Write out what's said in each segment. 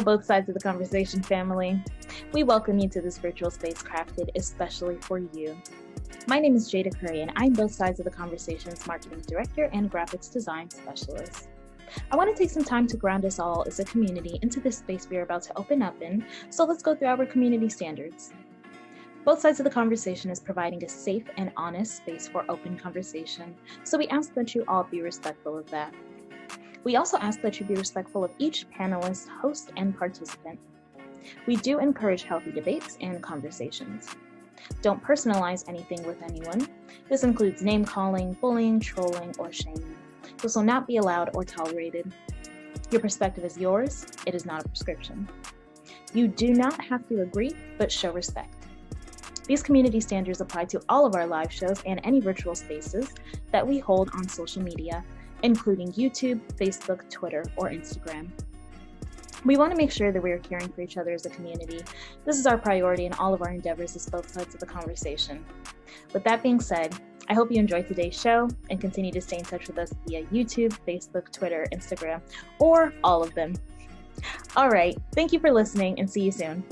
Hello, both sides of the conversation family. We welcome you to this virtual space crafted especially for you. My name is Jada Curry, and I'm both sides of the conversation's marketing director and graphics design specialist. I want to take some time to ground us all as a community into this space we are about to open up in, so let's go through our community standards. Both sides of the conversation is providing a safe and honest space for open conversation, so we ask that you all be respectful of that. We also ask that you be respectful of each panelist, host, and participant. We do encourage healthy debates and conversations. Don't personalize anything with anyone. This includes name-calling, bullying, trolling, or shaming. This will not be allowed or tolerated. Your perspective is yours. It is not a prescription. You do not have to agree, but show respect. These community standards apply to all of our live shows and any virtual spaces that we hold on social media, including YouTube, Facebook, Twitter, or Instagram. We want to make sure that we are caring for each other as a community. This is our priority in all of our endeavors as both sides of the conversation. With that being said, I hope you enjoyed today's show and continue to stay in touch with us via YouTube, Facebook, Twitter, Instagram, or all of them. All right, thank you for listening and see you soon.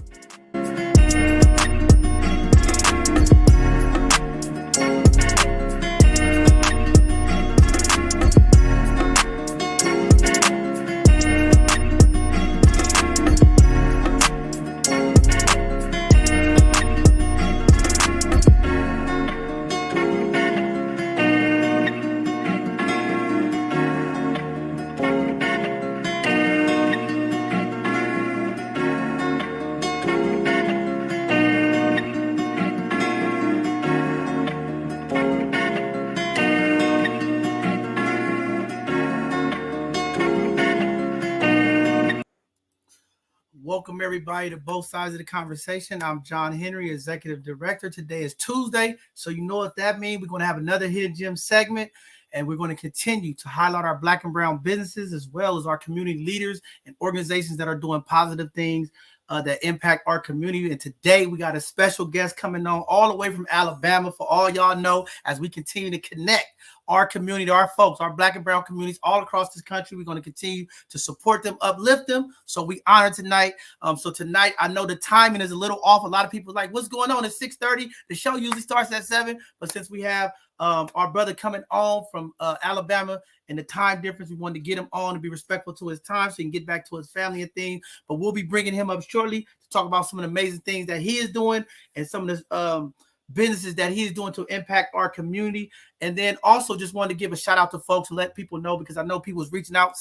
Welcome everybody to both sides of the conversation. I'm John Henry, Executive Director. Today is Tuesday, so you know what that means. We're going to have another Hidden Gem segment, and we're going to continue to highlight our Black and Brown businesses as well as our community leaders and organizations that are doing positive things that impact our community. And today we got a special guest coming on all the way from Alabama for all y'all know as we continue to connect our community, our folks, our Black and Brown communities all across this country. We're going to continue to support them, uplift them. So we honor tonight. So tonight, I know the timing is a little off. A lot of people are like, what's going on? It's 6:30. The show usually starts at 7. But since we have our brother coming on from Alabama and the time difference, we wanted to get him on to be respectful to his time so he can get back to his family and things. But we'll be bringing him up shortly to talk about some of the amazing things that he is doing and some of the businesses that he's doing to impact our community. And then also just wanted to give a shout out to folks and let people know, because I know people was reaching out.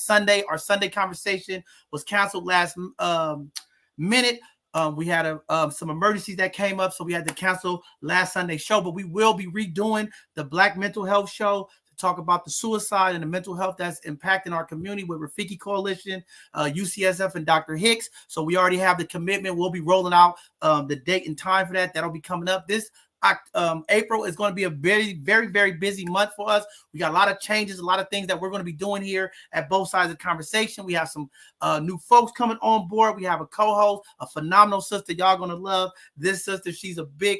Our Sunday conversation was canceled last minute. We had some emergencies that came up, so we had to cancel last Sunday's show, but we will be redoing the Black Mental Health Show to talk about the suicide and the mental health that's impacting our community with Rafiki Coalition, UCSF, and Dr. Hicks. So we already have the commitment. We'll be rolling out the date and time for that. That'll be coming up. This April is going to be a very, very, very busy month for us. We got a lot of changes, a lot of things that we're going to be doing here at both sides of the conversation. We have some new folks coming on board. We have a co-host, a phenomenal sister. Y'all going to love this sister. She's a big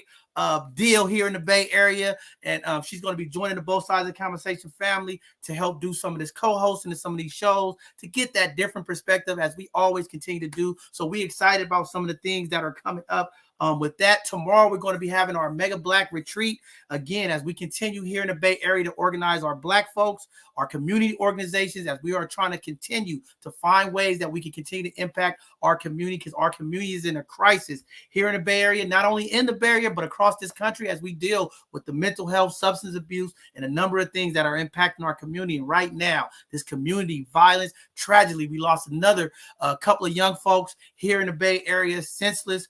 deal here in the Bay Area, and she's going to be joining the Both Sides of the Conversation family to help do some of this co-hosting and some of these shows to get that different perspective as we always continue to do. So we excited about some of the things that are coming up. With that, tomorrow we're going to be having our Mega Black Retreat again as we continue here in the Bay Area to organize our Black folks, our community organizations, as we are trying to continue to find ways that we can continue to impact our community, because our community is in a crisis here in the Bay Area, not only in the Bay Area, but across this country as we deal with the mental health, substance abuse, and a number of things that are impacting our community. And right now, this community violence, tragically, we lost another couple of young folks here in the Bay Area, senseless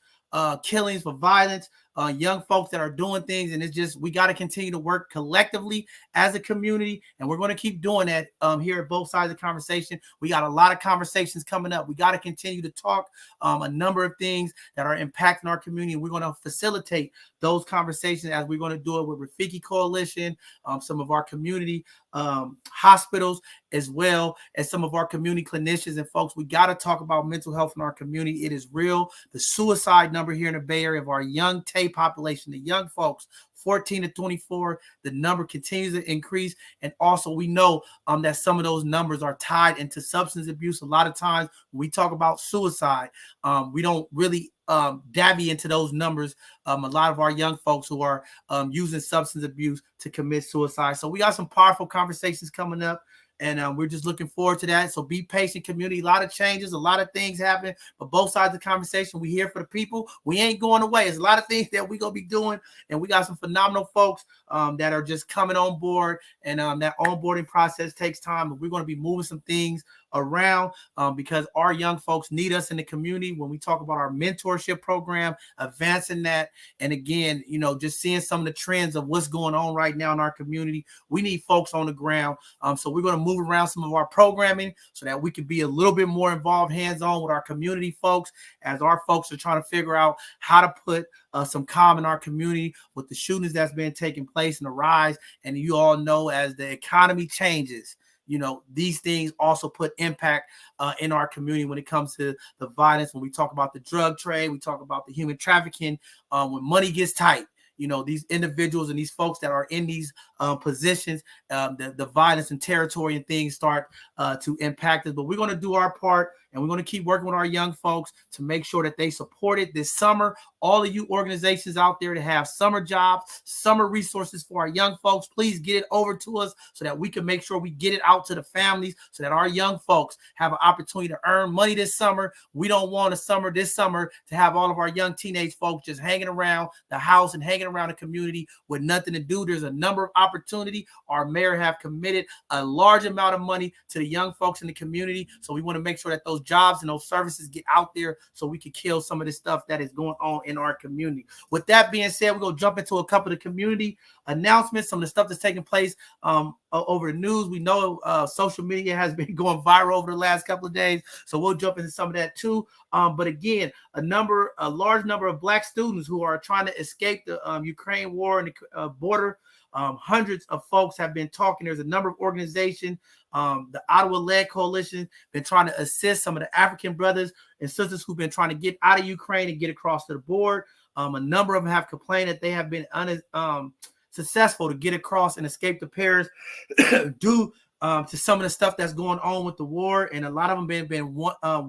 killings for violence, young folks that are doing things. And it's just, we got to continue to work collectively as a community. And we're going to keep doing that here at both sides of the conversation. We got a lot of conversations coming up. We got to continue to talk a number of things that are impacting our community. And we're going to facilitate those conversations as we're going to do it with Rafiki Coalition, some of our community hospitals, as well as some of our community clinicians and folks. We got to talk about mental health in our community. It is real. The suicide number here in the Bay Area of our young TAY population, the young folks, 14 to 24, the number continues to increase. And also we know that some of those numbers are tied into substance abuse. A lot of times when we talk about suicide, we don't really dabby into those numbers. A lot of our young folks who are using substance abuse to commit suicide. So we got some powerful conversations coming up. And we're just looking forward to that. So be patient, community. A lot of changes, a lot of things happen, but both sides of the conversation, we here for the people. We ain't going away. There's a lot of things that we're going to be doing, and we got some phenomenal folks that are just coming on board, and that onboarding process takes time, but we're going to be moving some things around because our young folks need us in the community. When we talk about our mentorship program, advancing that, and again, just seeing some of the trends of what's going on right now in our community, we need folks on the ground. So we're going to move around some of our programming so that we can be a little bit more involved, hands-on with our community folks, as our folks are trying to figure out how to put some calm in our community with the shootings that's been taking place and the rise. And you all know, as the economy changes, these things also put impact in our community when it comes to the violence. When we talk about the drug trade, we talk about the human trafficking, when money gets tight, these individuals and these folks that are in these positions, the violence and territory and things start to impact us. But we're going to do our part, and we're going to keep working with our young folks to make sure that they support it this summer. All of you organizations out there to have summer jobs, summer resources for our young folks, please get it over to us so that we can make sure we get it out to the families so that our young folks have an opportunity to earn money this summer. We don't want this summer to have all of our young teenage folks just hanging around the house and hanging around the community with nothing to do. There's a number of opportunity. Our mayor have committed a large amount of money to the young folks in the community. So we want to make sure that those jobs and those services get out there so we can kill some of this stuff that is going on in our community. With that being said, we're going to jump into a couple of the community announcements, some of the stuff that's taking place over the news. We know social media has been going viral over the last couple of days, so we'll jump into some of that too. But again, a large number of Black students who are trying to escape the Ukraine war and the border. Hundreds of folks have been talking. There's a number of organizations, the Ottawa-led coalition, been trying to assist some of the African brothers and sisters who've been trying to get out of Ukraine and get across to the board. A number of them have complained that they have been successful to get across and escape to Paris due to some of the stuff that's going on with the war, and a lot of them been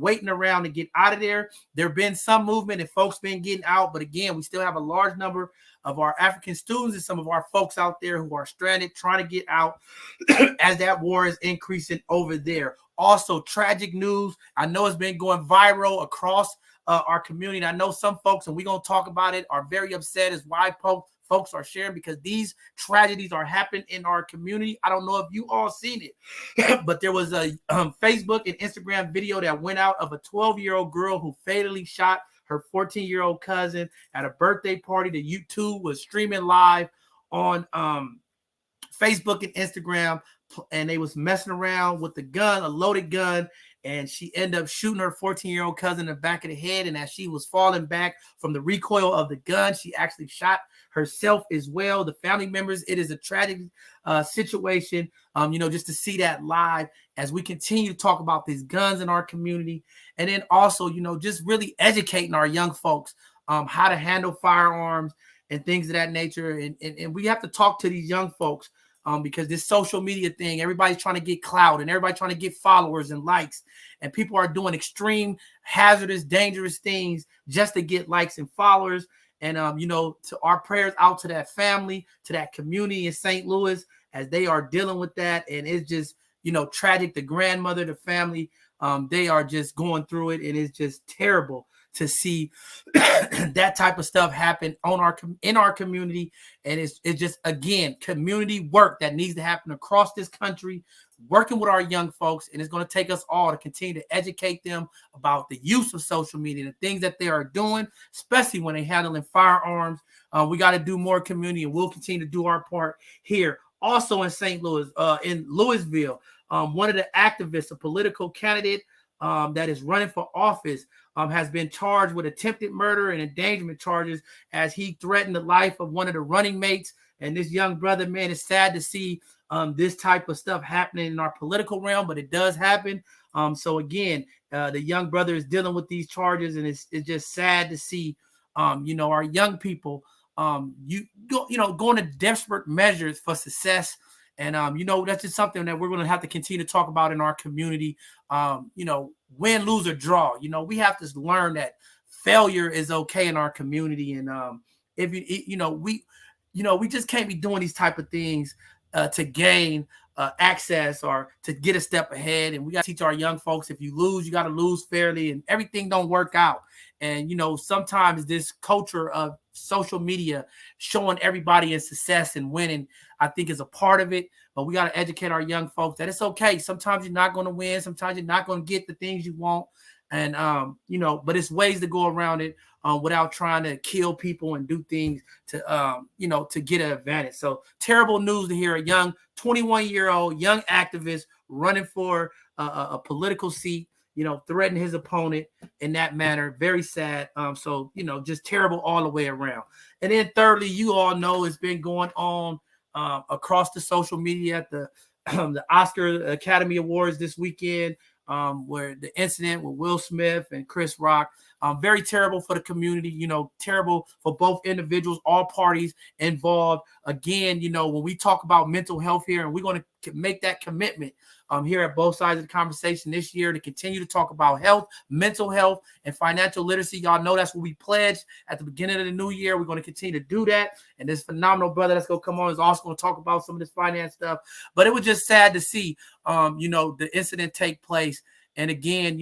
waiting around to get out of there. There have been some movement and folks been getting out, but again, we still have a large number of our African students and some of our folks out there who are stranded trying to get out as that war is increasing over there. Also, tragic news. I know it's been going viral across our community. And I know some folks, and we're going to talk about it, are very upset as why folks are sharing, because these tragedies are happening in our community. I don't know if you all seen it, but there was a Facebook and Instagram video that went out of a 12-year-old girl who fatally shot her 14-year-old cousin at a birthday party. The YouTube was streaming live on Facebook and Instagram, and they was messing around with the gun, a loaded gun, and she ended up shooting her 14-year-old cousin in the back of the head. And as she was falling back from the recoil of the gun, she actually shot herself as well. The family members, it is a tragic situation, just to see that live as we continue to talk about these guns in our community. And then also, just really educating our young folks how to handle firearms and things of that nature. And we have to talk to these young folks because this social media thing, everybody's trying to get clout and everybody trying to get followers and likes, and people are doing extreme, hazardous, dangerous things just to get likes and followers. And, to our prayers out to that family, to that community in St. Louis, as they are dealing with that. And it's just, tragic. The grandmother, the family, they are just going through it. And it's just terrible to see that type of stuff happen in our community. And it's just, again, community work that needs to happen across this country, working with our young folks. And it's going to take us all to continue to educate them about the use of social media, the things that they are doing, especially when they're handling firearms. We got to do more community, and we'll continue to do our part here. Also in St. Louis, in Louisville, one of the activists, a political candidate that is running for office, has been charged with attempted murder and endangerment charges as he threatened the life of one of the running mates. And this young brother, man, it's sad to see this type of stuff happening in our political realm, but it does happen. So again, the young brother is dealing with these charges, and it's just sad to see, our young people, going to desperate measures for success. And, that's just something that we're going to have to continue to talk about in our community. Win, lose, or draw. We have to learn that failure is okay in our community. And if we just can't be doing these type of things to gain access or to get a step ahead. And we got to teach our young folks, if you lose, you got to lose fairly, and everything don't work out. And, sometimes this culture of social media showing everybody in success and winning, I think, is a part of it. But we got to educate our young folks that it's okay. Sometimes you're not going to win. Sometimes you're not going to get the things you want. And, but it's ways to go around it without trying to kill people and do things to get an advantage. So terrible news to hear a young 21-year-old young activist running for a political seat, threatening his opponent in that manner. Very sad. So, just terrible all the way around. And then thirdly, you all know it's been going on across the social media at the Oscar Academy Awards this weekend, where the incident with Will Smith and Chris Rock, very terrible for the community, terrible for both individuals, all parties involved. Again, when we talk about mental health here, and we're going to make that commitment here at both sides of the conversation this year to continue to talk about health, mental health, and financial literacy. Y'all know that's what we pledged at the beginning of the new year. We're going to continue to do that. And this phenomenal brother that's going to come on is also going to talk about some of this finance stuff. But it was just sad to see, the incident take place. And again,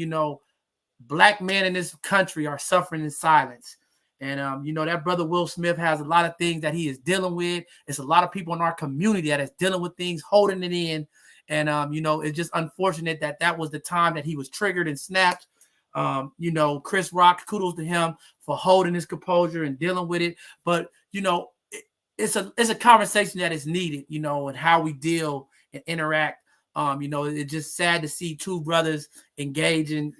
Black men in this country are suffering in silence. And, that brother Will Smith has a lot of things that he is dealing with. It's a lot of people in our community that is dealing with things, holding it in. And, it's just unfortunate that was the time that he was triggered and snapped. Chris Rock, kudos to him for holding his composure and dealing with it. But, it's a conversation that is needed, and how we deal and interact. It's just sad to see two brothers engage in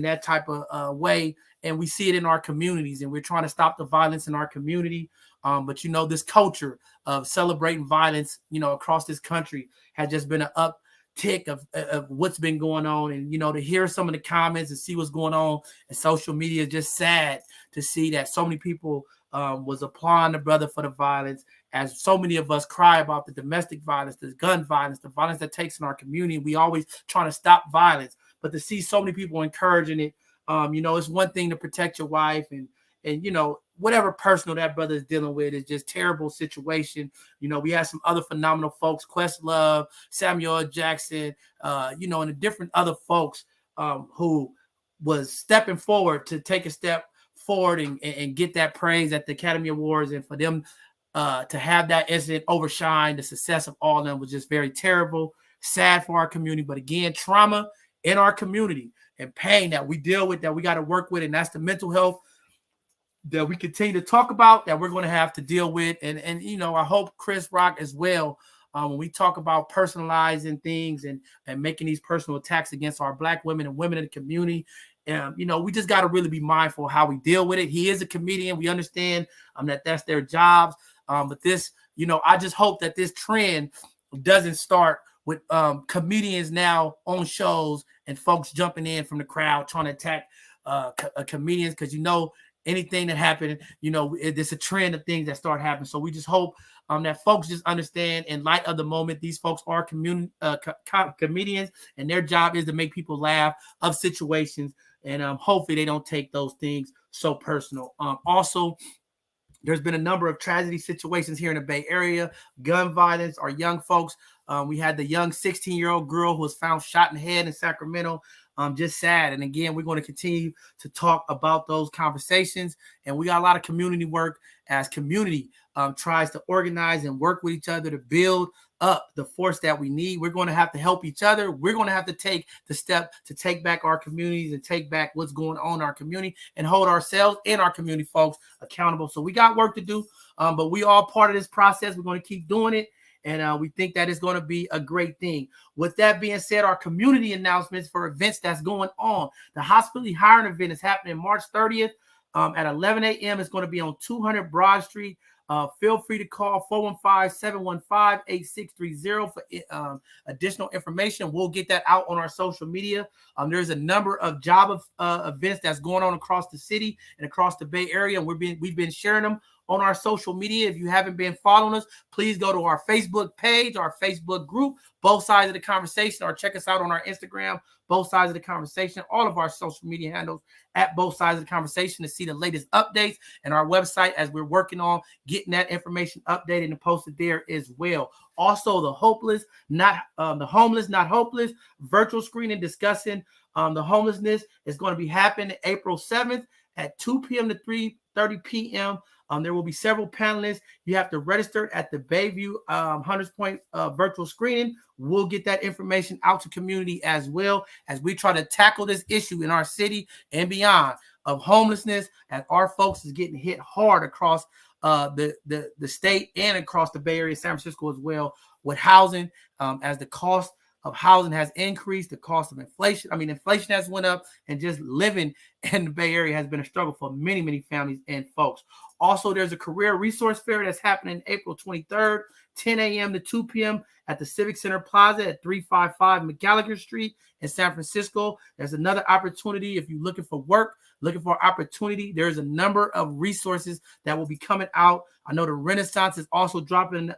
that type of way. And we see it in our communities, and we're trying to stop the violence in our community. But, this culture of celebrating violence, across this country has just been an uptick of what's been going on. And, to hear some of the comments and see what's going on in social media is just sad to see that so many people was applying the brother for the violence, as so many of us cry about the domestic violence, the gun violence, the violence that takes in our community. We always trying to stop violence, but to see so many people encouraging it, it's one thing to protect your wife and whatever personal that brother is dealing with is just terrible situation. We had some other phenomenal folks, Questlove, Samuel Jackson, and the different other folks who was stepping forward to take a step forward and get that praise at the Academy Awards. And for them to have that incident overshine the success of all of them was just very terrible, sad for our community. But again, trauma in our community and pain that we deal with, that we got to work with, and that's the mental health that we continue to talk about, that we're going to have to deal with. And I hope Chris Rock as well, when we talk about personalizing things and making these personal attacks against our Black women and women in the community, we just got to really be mindful of how we deal with it. He is a comedian. We understand that that's their jobs. But this, I just hope that this trend doesn't start with comedians now on shows and folks jumping in from the crowd trying to attack comedians, because anything that happened, it's a trend of things that start happening. So we just hope that folks just understand, in light of the moment, these folks are comedians, and their job is to make people laugh of situations, and hopefully they don't take those things so personal. Also, there's been a number of tragedy situations here in the Bay Area, gun violence, our young folks. We had the young 16-year-old girl who was found shot in the head in Sacramento. Just sad. And again, we're going to continue to talk about those conversations. And we got a lot of community work as community tries to organize and work with each other to build up the force that we need. We're going to have to help each other. We're going to have to take the step to take back our communities and take back what's going on in our community and hold ourselves and our community folks accountable. So we got work to do, but we all part of this process. We're going to keep doing it. And we think that is going to be a great thing. With that being said, our community announcements for events that's going on. The hospitality hiring event is happening March 30th at 11 a.m. It's going to be on 200 Broad Street. Feel free to call 415-715-8630 for additional information. We'll get that out on our social media. There's a number of job events that's going on across the city and across the Bay Area, and we've been sharing them on our social media. If you haven't been following us, please go to our Facebook page, our Facebook group, Both Sides of the Conversation, or check us out on our Instagram, Both Sides of the Conversation, all of our social media handles at Both Sides of the Conversation to see the latest updates, and our website as we're working on getting that information updated and posted there as well. Also, the homeless, not hopeless virtual screening discussing the homelessness is going to be happening April 7th at 2 p.m. to 3:30 p.m. There will be several panelists. You have to register at the Bayview Hunters Point virtual screening. We'll get that information out to community as well as we try to tackle this issue in our city and beyond of homelessness, as our folks is getting hit hard across the state and across the Bay Area, San Francisco as well, with housing, as the cost of housing has increased, the cost of inflation. Inflation has went up, and just living in the Bay Area has been a struggle for many, many families and folks. Also, there's a career resource fair that's happening April 23rd, 10 a.m. to 2 p.m. at the Civic Center Plaza at 355 McGallagher Street in San Francisco. There's another opportunity if you're looking for work, looking for opportunity. There's a number of resources that will be coming out. I know the Renaissance is also dropping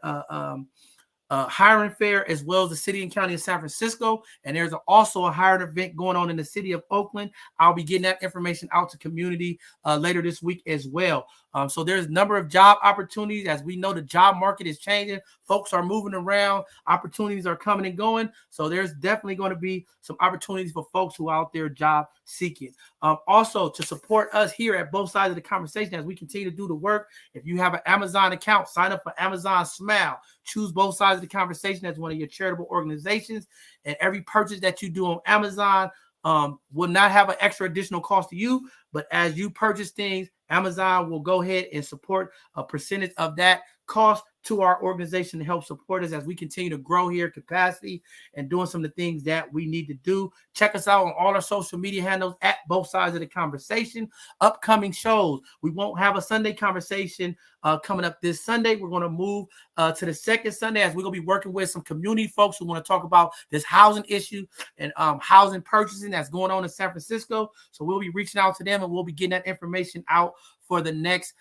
hiring fair, as well as the city and county of San Francisco. And there's also a hiring event going on in the city of Oakland. I'll be getting that information out to community later this week as well. So there's a number of job opportunities. As we know, the job market is changing. Folks are moving around. Opportunities are coming and going. So there's definitely going to be some opportunities for folks who are out there job seeking. Also, to support us here at Both Sides of the Conversation as we continue to do the work, if you have an Amazon account, sign up for Amazon Smile. Choose Both Sides of the Conversation as one of your charitable organizations. And every purchase that you do on Amazon will not have an extra additional cost to you. But as you purchase things, Amazon will go ahead and support a percentage of that cost to our organization to help support us as we continue to grow here, capacity, and doing some of the things that we need to do. Check us out on all our social media handles at Both Sides of the Conversation. Upcoming shows. We won't have a Sunday conversation coming up this Sunday. We're going to move to the second Sunday, as we're going to be working with some community folks who want to talk about this housing issue and housing purchasing that's going on in San Francisco. So we'll be reaching out to them, and we'll be getting that information out for the next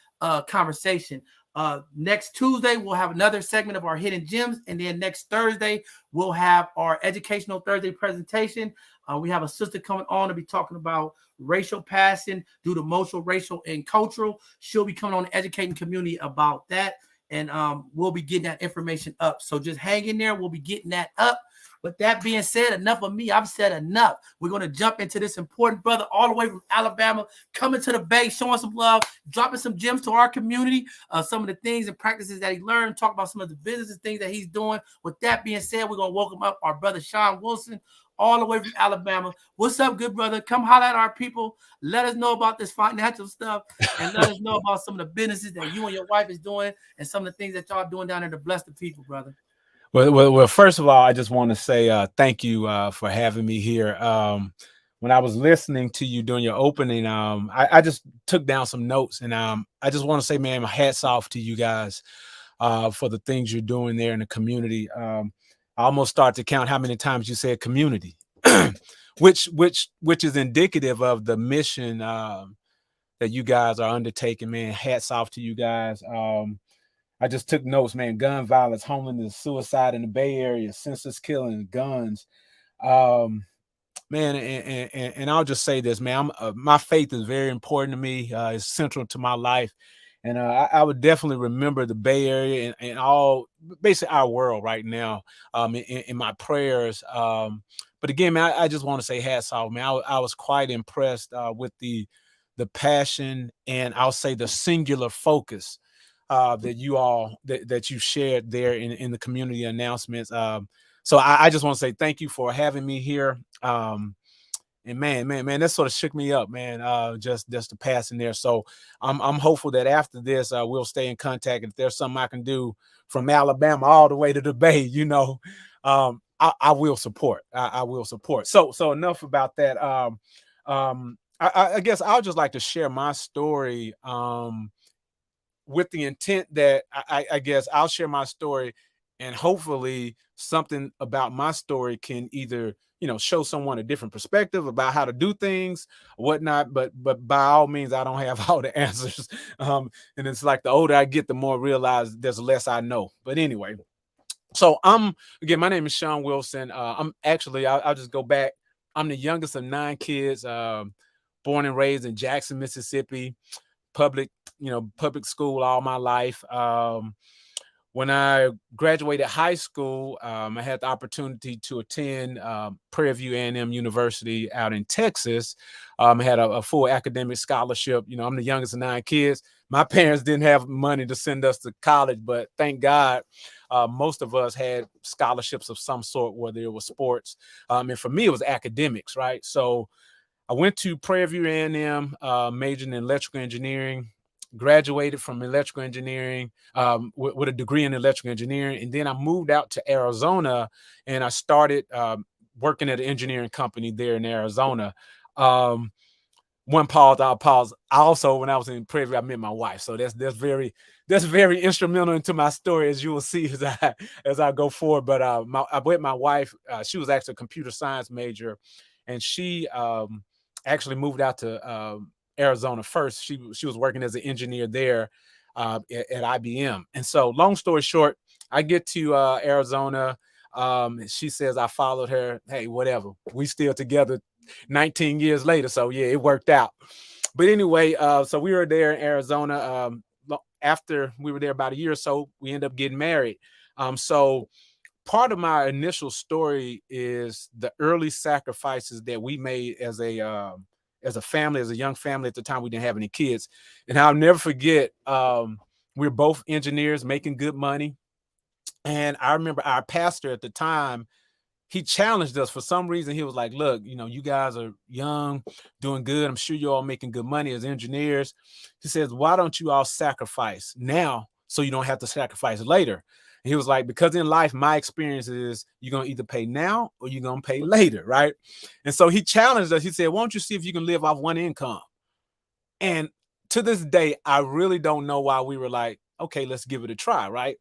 conversation. Next Tuesday, we'll have another segment of our hidden gems. And then next Thursday, we'll have our Educational Thursday presentation. We have a sister coming on to be talking about racial passing due to multiracial and cultural. She'll be coming on and educating community about that. And we'll be getting that information up. So just hang in there. We'll be getting that up. But that being said, enough of me. I've said enough. We're going to jump into this important brother all the way from Alabama, coming to the Bay, showing some love, dropping some gems to our community, some of the things and practices that he learned, talk about some of the business and things that he's doing. With that being said, we're going to welcome up our brother Sean Wilson, all the way from Alabama. What's up, good brother? Come holler at our people. Let us know about this financial stuff, and let us know about some of the businesses that you and your wife is doing, and some of the things that y'all doing down there to bless the people, brother. Well, first of all, I just want to say thank you for having me here. When I was listening to you during your opening, I just took down some notes, and I just want to say, man, my hats off to you guys for the things you're doing there in the community. I almost start to count how many times you said community, which is indicative of the mission that you guys are undertaking. Man, hats off to you guys. I just took notes, man. Gun violence, homelessness, suicide in the Bay Area, senseless killing, guns. Man, and I'll just say this, man. My faith is very important to me. It's central to my life. And I would definitely remember the Bay Area and all, basically our world right now in my prayers. But again, man, I just want to say hats off, man. I was quite impressed with the passion, and I'll say the singular focus that you shared there in the community announcements. So I just want to say thank you for having me here. And man, that sort of shook me up, man. Just the passing there. So I'm hopeful that after this, we'll stay in contact. If there's something I can do from Alabama all the way to the Bay, I will support. I will support. So enough about that. I guess I'll just like to share my story. with the intent that I guess I'll share my story, and hopefully something about my story can either, show someone a different perspective about how to do things, whatnot. But by all means, I don't have all the answers. And it's like the older I get, the more I realize there's less I know. But anyway, so again, my name is Sean Wilson. I'm actually, I'll just go back. I'm the youngest of 9 kids, born and raised in Jackson, Mississippi, public school all my life. When I graduated high school, I had the opportunity to attend Prairie View A&M University out in Texas. I had a full academic scholarship. I'm the youngest of 9 kids. My parents didn't have money to send us to college, but thank God, most of us had scholarships of some sort, whether it was sports. And for me, it was academics, right? So I went to Prairie View A&M, majoring in electrical engineering, graduated from electrical engineering with a degree in electrical engineering. And then I moved out to Arizona and I started working at an engineering company there in Arizona. I'll pause. Also, when I was in Prairie View, I met my wife. So that's very instrumental into my story, as you will see as I go forward. But I met my wife. She was actually a computer science major, and she actually moved out to Arizona first. She was working as an engineer there at IBM. And so long story short, I get to Arizona. She says I followed her. Hey, whatever. We still together 19 years later. So yeah, it worked out. But anyway, so we were there in Arizona. After we were there about a year or so, we ended up getting married. So part of my initial story is the early sacrifices that we made as a family, as a young family. At the time, we didn't have any kids. And I'll never forget, we were both engineers making good money. And I remember our pastor at the time, he challenged us. For some reason, he was like, look, you guys are young, doing good. I'm sure you're all making good money as engineers. He says, why don't you all sacrifice now so you don't have to sacrifice later? And he was like, because in life, my experience is you're going to either pay now or you're going to pay later, right? And so he challenged us. He said, why don't you see if you can live off one income? And to this day, I really don't know why we were like, okay, let's give it a try, right?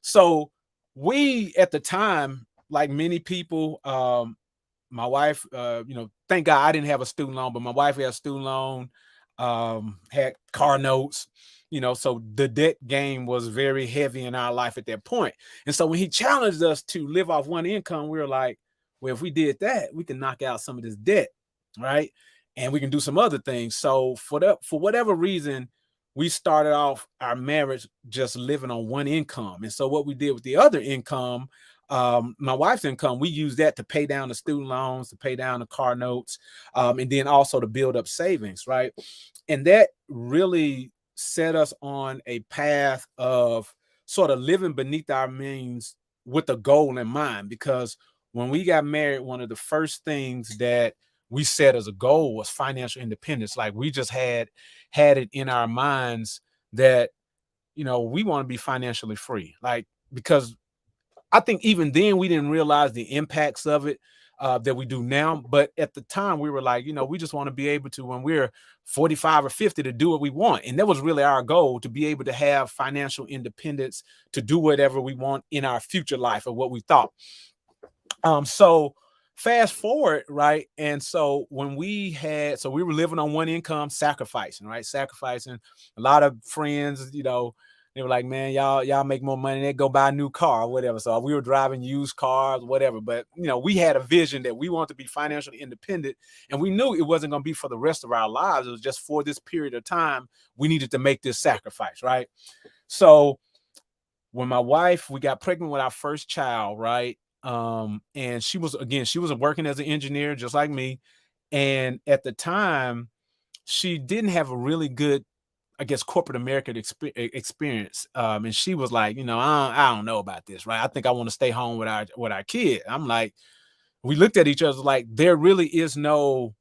So we, at the time, like many people, my wife, thank God I didn't have a student loan, but my wife had a student loan, had car notes, so the debt game was very heavy in our life at that point. And so when he challenged us to live off one income, we were like, well, if we did that, we can knock out some of this debt, right? And we can do some other things. So for whatever reason, we started off our marriage just living on one income. And so what we did with the other income, my wife's income, we used that to pay down the student loans, to pay down the car notes, and then also to build up savings, right? And that really set us on a path of sort of living beneath our means with a goal in mind. Because when we got married, one of the first things that we set as a goal was financial independence. Like we just had it in our minds that, we want to be financially free. Like, because I think even then we didn't realize the impacts of it that we do now. But at the time we were like, we just want to be able to, when we're 45 or 50, to do what we want. And that was really our goal, to be able to have financial independence, to do whatever we want in our future life, or what we thought. So fast forward, right? And so when we were living on one income, sacrificing. A lot of friends, they were like, man, y'all make more money, they go buy a new car or whatever. So we were driving used cars, whatever. But, we had a vision that we wanted to be financially independent, and we knew it wasn't going to be for the rest of our lives. It was just for this period of time. We needed to make this sacrifice, right? So when we got pregnant with our first child, right? And she was working as an engineer, just like me. And at the time, she didn't have a really good, I guess, corporate American experience. And she was like, I don't know about this, right? I think I want to stay home with our kid. I'm like, we looked at each other like, there really is no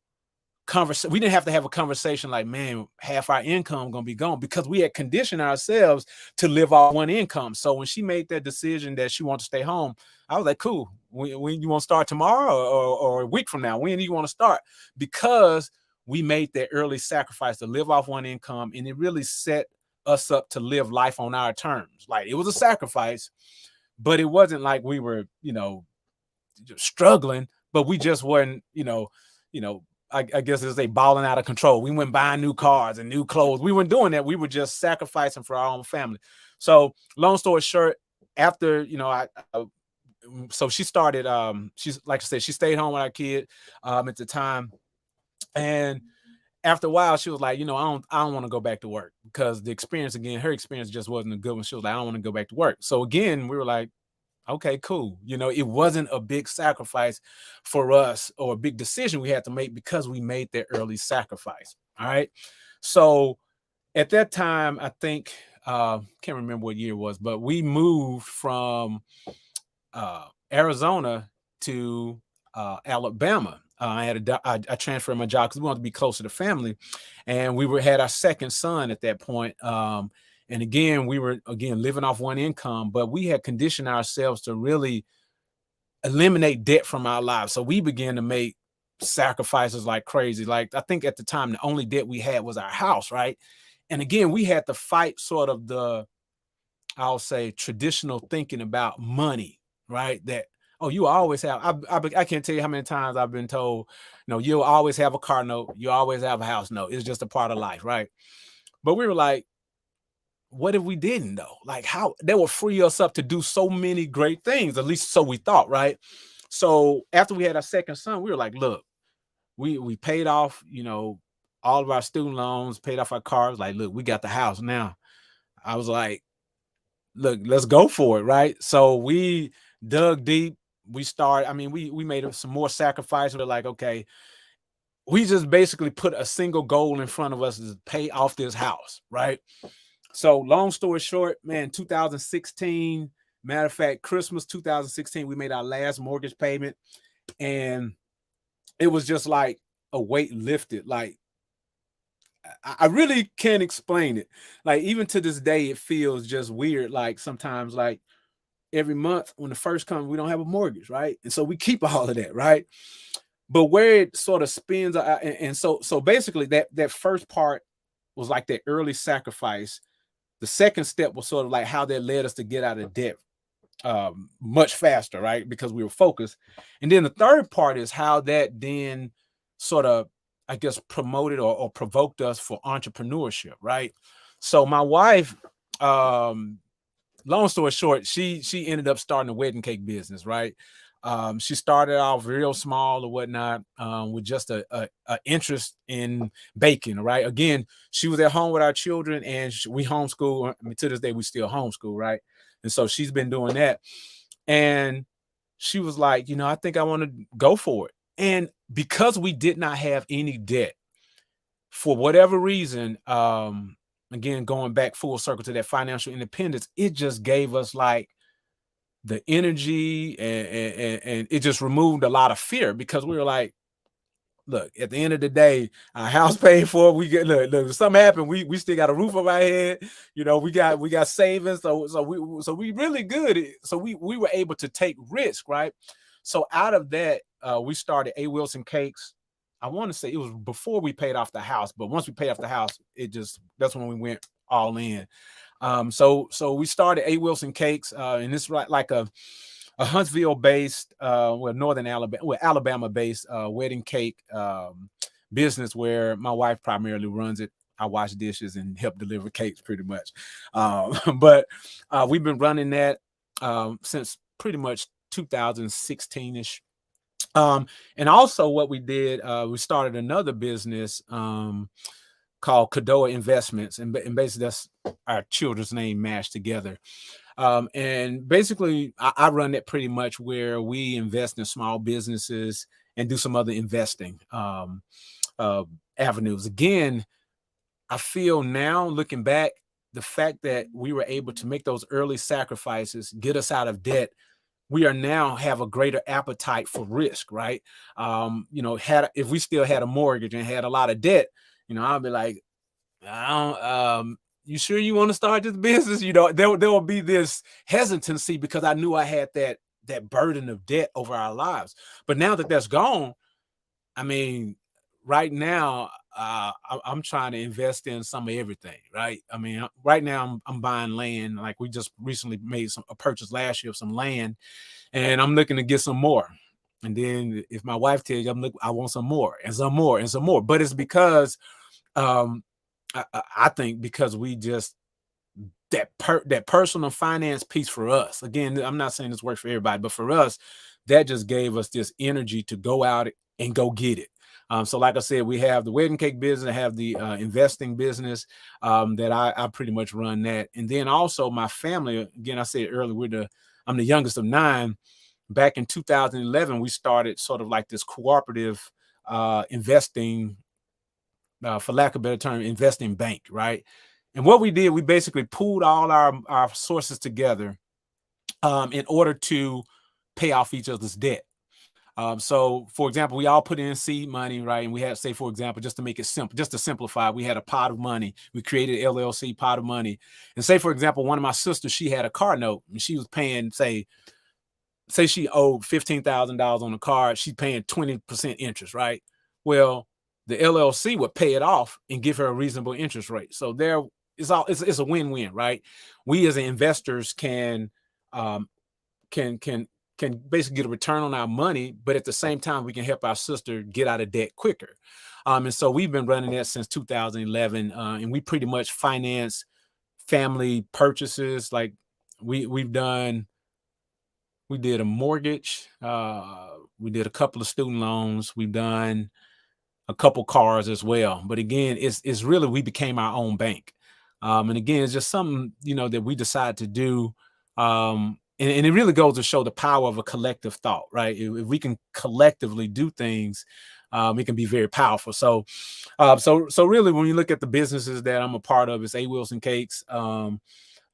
conversation. We didn't have to have a conversation like, man, half our income gonna be gone, because we had conditioned ourselves to live off one income. So when she made that decision that she wanted to stay home, I was like, cool. When you want to start tomorrow or a week from now? When do you want to start? Because we made that early sacrifice to live off one income, and it really set us up to live life on our terms. Like, it was a sacrifice, but it wasn't like we were, struggling, but we just weren't, I guess as they balling out of control. We went buying new cars and new clothes. We weren't doing that. We were just sacrificing for our own family. So long story short, after, so she started, she's, like I said, she stayed home with our kid at the time. And after a while, she was like, I don't want to go back to work, because her experience just wasn't a good one. She was like, I don't want to go back to work. So again, we were like, okay, cool. It wasn't a big sacrifice for us, or a big decision we had to make, because we made that early sacrifice. All right. So at that time, I think, can't remember what year it was, but we moved from Arizona to Alabama. I transferred my job because we wanted to be closer to family, and we had our second son at that point. And again, we were living off one income, but we had conditioned ourselves to really eliminate debt from our lives. So we began to make sacrifices like crazy. Like, I think at the time, the only debt we had was our house, right? And again, we had to fight sort of I'll say, traditional thinking about money, right? That, oh, you always have, I can't tell you how many times I've been told, you'll always have a car note, you always have a house note. It's just a part of life, right? But we were like, what if we didn't, though? Like, how that would free us up to do so many great things, at least so we thought, right? So after we had our second son, we were like, look, we paid off, all of our student loans, paid off our cars. Like, look, we got the house now. I was like, look, let's go for it, right? So we dug deep. We made some more sacrifices. We're like, okay, we just basically put a single goal in front of us, is pay off this house, right? So long story short, man, 2016, matter of fact, Christmas 2016, we made our last mortgage payment, and it was just like a weight lifted. Like, I really can't explain it. Like, even to this day, it feels just weird. Like, sometimes, like, every month when the first comes, we don't have a mortgage, right? And so we keep all of that, right? But where it sort of spins, and so basically that first part was like that early sacrifice. The second step was sort of like how that led us to get out of debt much faster, right? Because we were focused. And then the third part is how that then sort of, I guess, promoted or provoked us for entrepreneurship, right? So my wife, long story short, she ended up starting a wedding cake business, right? She started off real small or whatnot, with just a interest in baking, right? Again, she was at home with our children, and we homeschool. I mean, to this day, we still homeschool, right? And so she's been doing that. And she was like, I think I want to go for it. And because we did not have any debt, for whatever reason, again, going back full circle to that financial independence, it just gave us like the energy, and it just removed a lot of fear, because we were like, look, at the end of the day, our house paid for, we get, look, if something happened, we still got a roof over our head, we got savings, so we really good. So we were able to take risk, right? So out of that, we started A. Wilson Cakes. I want to say it was before we paid off the house, but once we paid off the house, that's when we went all in. So we started A. Wilson Cakes, and it's like a Huntsville-based, northern Alabama, Alabama-based wedding cake business, where my wife primarily runs it. I wash dishes and help deliver cakes, pretty much. But we've been running that since pretty much 2016-ish. And also what we did, we started another business called Kadoa Investments, and basically that's our children's name mashed together. And basically I run that pretty much, where we invest in small businesses and do some other investing avenues. Again, I feel now, looking back, the fact that we were able to make those early sacrifices, get us out of debt, we are now have a greater appetite for risk, right? If we still had a mortgage and had a lot of debt, I'll be like, you sure you want to start this business? There will be this hesitancy, because I knew I had that burden of debt over our lives. But now that that's gone, I mean, right now, I'm trying to invest in some of everything, right? I mean, right now I'm buying land. Like we just recently made a purchase last year of some land, and I'm looking to get some more. And then if my wife tells you I want some more and some more and some more, but it's because um, I think because we just that personal finance piece for us. Again, I'm not saying this works for everybody, but for us, that just gave us this energy to go out and go get it. So like I said, we have the wedding cake business, I have the investing business that I pretty much run that. And then also my family, again, I said earlier, I'm the youngest of 9. Back in 2011, we started sort of like this cooperative investing, for lack of a better term, investing bank, right? And what we did, we basically pooled all our sources together in order to pay off each other's debt. So, for example, we all put in seed money, right? And we had, say, for example, just to make it simple, just to simplify, we had a pot of money. We created an LLC pot of money. And say, for example, one of my sisters, she had a car note and she was paying, say she owed $15,000 on the card. She's paying 20% interest, right? Well, the LLC would pay it off and give her a reasonable interest rate. So it's a win-win, right? We as investors can basically get a return on our money, but at the same time, we can help our sister get out of debt quicker. And so we've been running that since 2011, and we pretty much finance family purchases. Like we did a mortgage, we did a couple of student loans, we've done a couple cars as well. But again, it's really, we became our own bank. And again, it's just something, that we decided to do. And it really goes to show the power of a collective thought, right? If we can collectively do things, it can be very powerful. So really, when you look at the businesses that I'm a part of, it's A. Wilson Cakes, the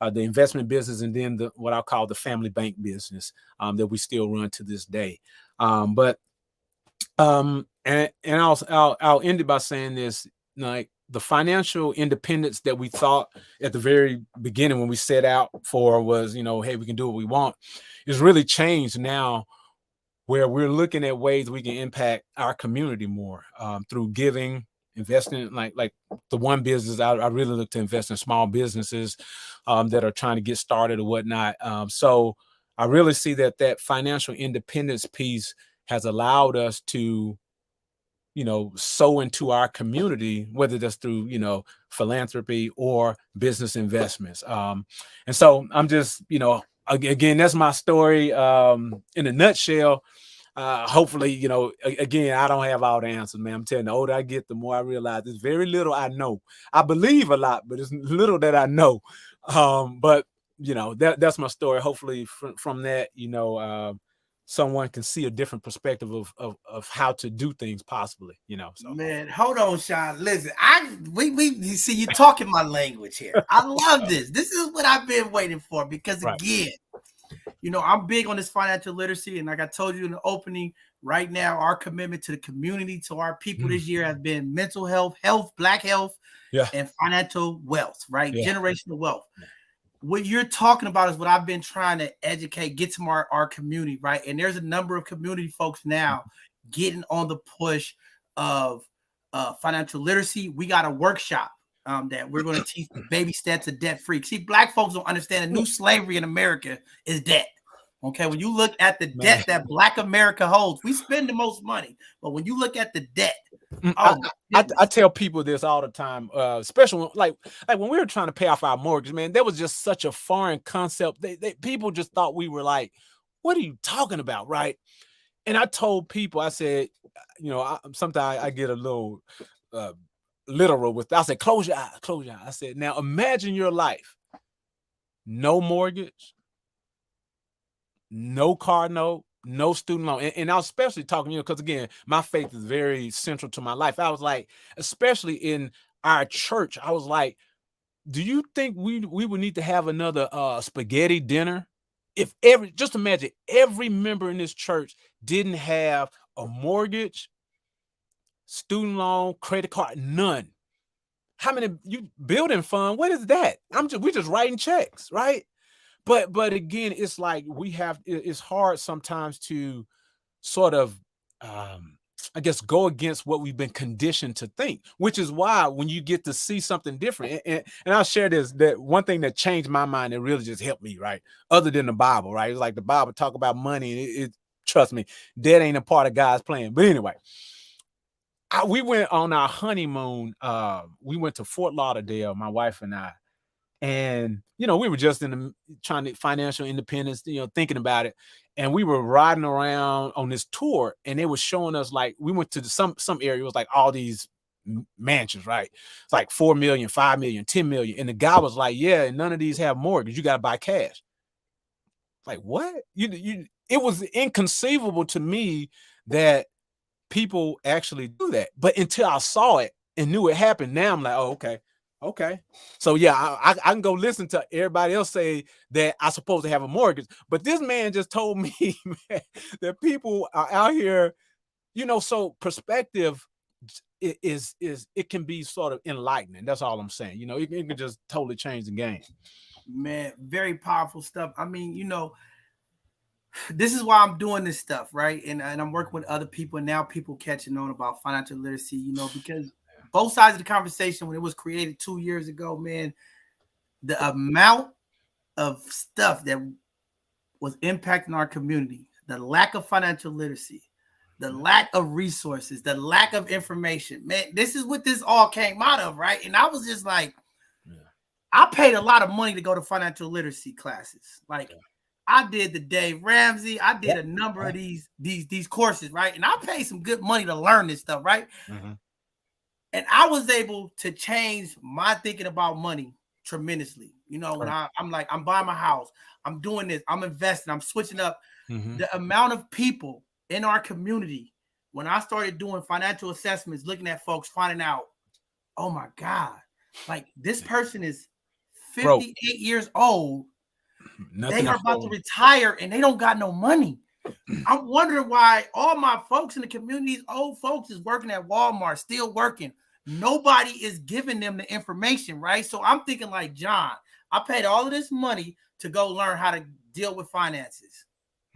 investment business, and then what I'll call the family bank business that we still run to this day. And I'll end it by saying this: like the financial independence that we thought at the very beginning when we set out for was, hey, we can do what we want, is really changed now, where we're looking at ways we can impact our community more through giving, investing. Like the one business, I really look to invest in small businesses that are trying to get started or whatnot. So I really see that financial independence piece has allowed us to, sow into our community, whether that's through, philanthropy or business investments. And so I'm just, again, that's my story in a nutshell. Hopefully, again, I don't have all the answers, man. I'm telling you, the older I get, the more I realize there's very little I know. I believe a lot, but it's little that I know. But that's my story. Hopefully from that, someone can see a different perspective of how to do things possibly, So. Man, hold on, Sean. Listen, you see, you talking my language here. I love this. This is what I've been waiting for, because again, I'm big on this financial literacy. And like I told you in the opening, right now, our commitment to the community, to our people this year has been mental health, Black health, and financial wealth, right? Yeah. Generational wealth. Yeah. What you're talking about is what I've been trying to educate, get to our community, right? And there's a number of community folks now getting on the push of financial literacy. We got a workshop that we're going to teach baby steps to debt free. See, Black folks don't understand the new slavery in America is debt. Okay, when you look at the debt that Black America holds, we spend the most money. But when you look at the debt, I tell people this all the time, especially like when we were trying to pay off our mortgage, man, that was just such a foreign concept. People just thought we were like, what are you talking about, right? And I told people, I said, sometimes I get a little literal with, I said, close your eyes, close your eyes. I said, now imagine your life, no mortgage, no car note, no student loan. And I was especially talking, because again, my faith is very central to my life. I was like, especially in our church, I was like, do you think we would need to have another spaghetti dinner? If just imagine every member in this church didn't have a mortgage, student loan, credit card, none. How many building fund? What is that? We're just writing checks, right? But again, it's like it's hard sometimes to sort of I guess, go against what we've been conditioned to think, which is why when you get to see something different, and I'll share this, that one thing that changed my mind that really just helped me, right? Other than the Bible, right? It's like the Bible talk about money, and trust me, that ain't a part of God's plan. But anyway, we went on our honeymoon. We went to Fort Lauderdale, my wife and I. And, we were just trying to financial independence, thinking about it. And we were riding around on this tour, and they were showing us, like, we went to some area. It was like all these mansions, right? It's like 4 million, 5 million, 10 million. And the guy was like, yeah, and none of these have mortgage. You got to buy cash. Like, what? It was inconceivable to me that people actually do that. But until I saw it and knew it happened, now I'm like, oh, okay. So yeah, I can go listen to everybody else say that I'm supposed to have a mortgage, but this man just told me, man, that people are out here, so perspective is it can be sort of enlightening. That's all I'm saying. It can just totally change the game. Man, very powerful stuff. I mean, this is why I'm doing this stuff, right? And I'm working with other people, and now people catching on about financial literacy, because both sides of the conversation, when it was created 2 years ago, man, the amount of stuff that was impacting our community, the lack of financial literacy, the lack of resources, the lack of information, man, this is what this all came out of, right? And I was just like, I paid a lot of money to go to financial literacy classes. Like, I did the Dave Ramsey. I did a number of these courses, right? And I paid some good money to learn this stuff, right? Mm-hmm. And I was able to change my thinking about money tremendously. When I'm like, I'm buying my house, I'm doing this, I'm investing, I'm switching up. Mm-hmm. The amount of people in our community, when I started doing financial assessments, looking at folks, finding out, oh my God, like, this person is 58 years old. They are about to retire and they don't got no money. I'm wondering why all my folks in the communities, old folks, is working at Walmart, still working. Nobody is giving them the information, right? So I'm thinking, like, John, I paid all of this money to go learn how to deal with finances.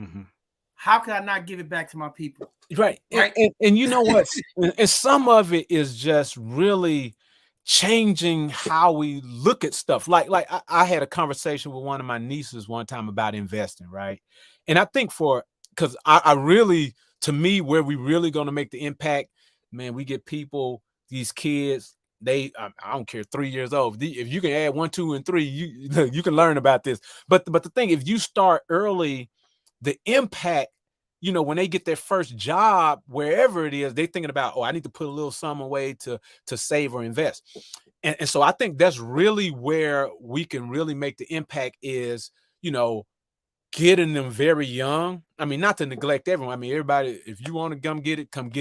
Mm-hmm. How could I not give it back to my people? Right. And you know what? And some of it is just really changing how we look at stuff. Like I had a conversation with one of my nieces one time about investing, right? And I think because I really, to me, where we really going to make the impact, man, we get people, these kids, I don't care, 3 years old. If you can add 1, 2, and 3, you can learn about this. But the thing, if you start early, the impact, when they get their first job, wherever it is, they're thinking about, oh, I need to put a little sum away to save or invest. And so I think that's really where we can really make the impact is, getting them very young. I mean, not to neglect everyone. I mean, everybody, if you want to come get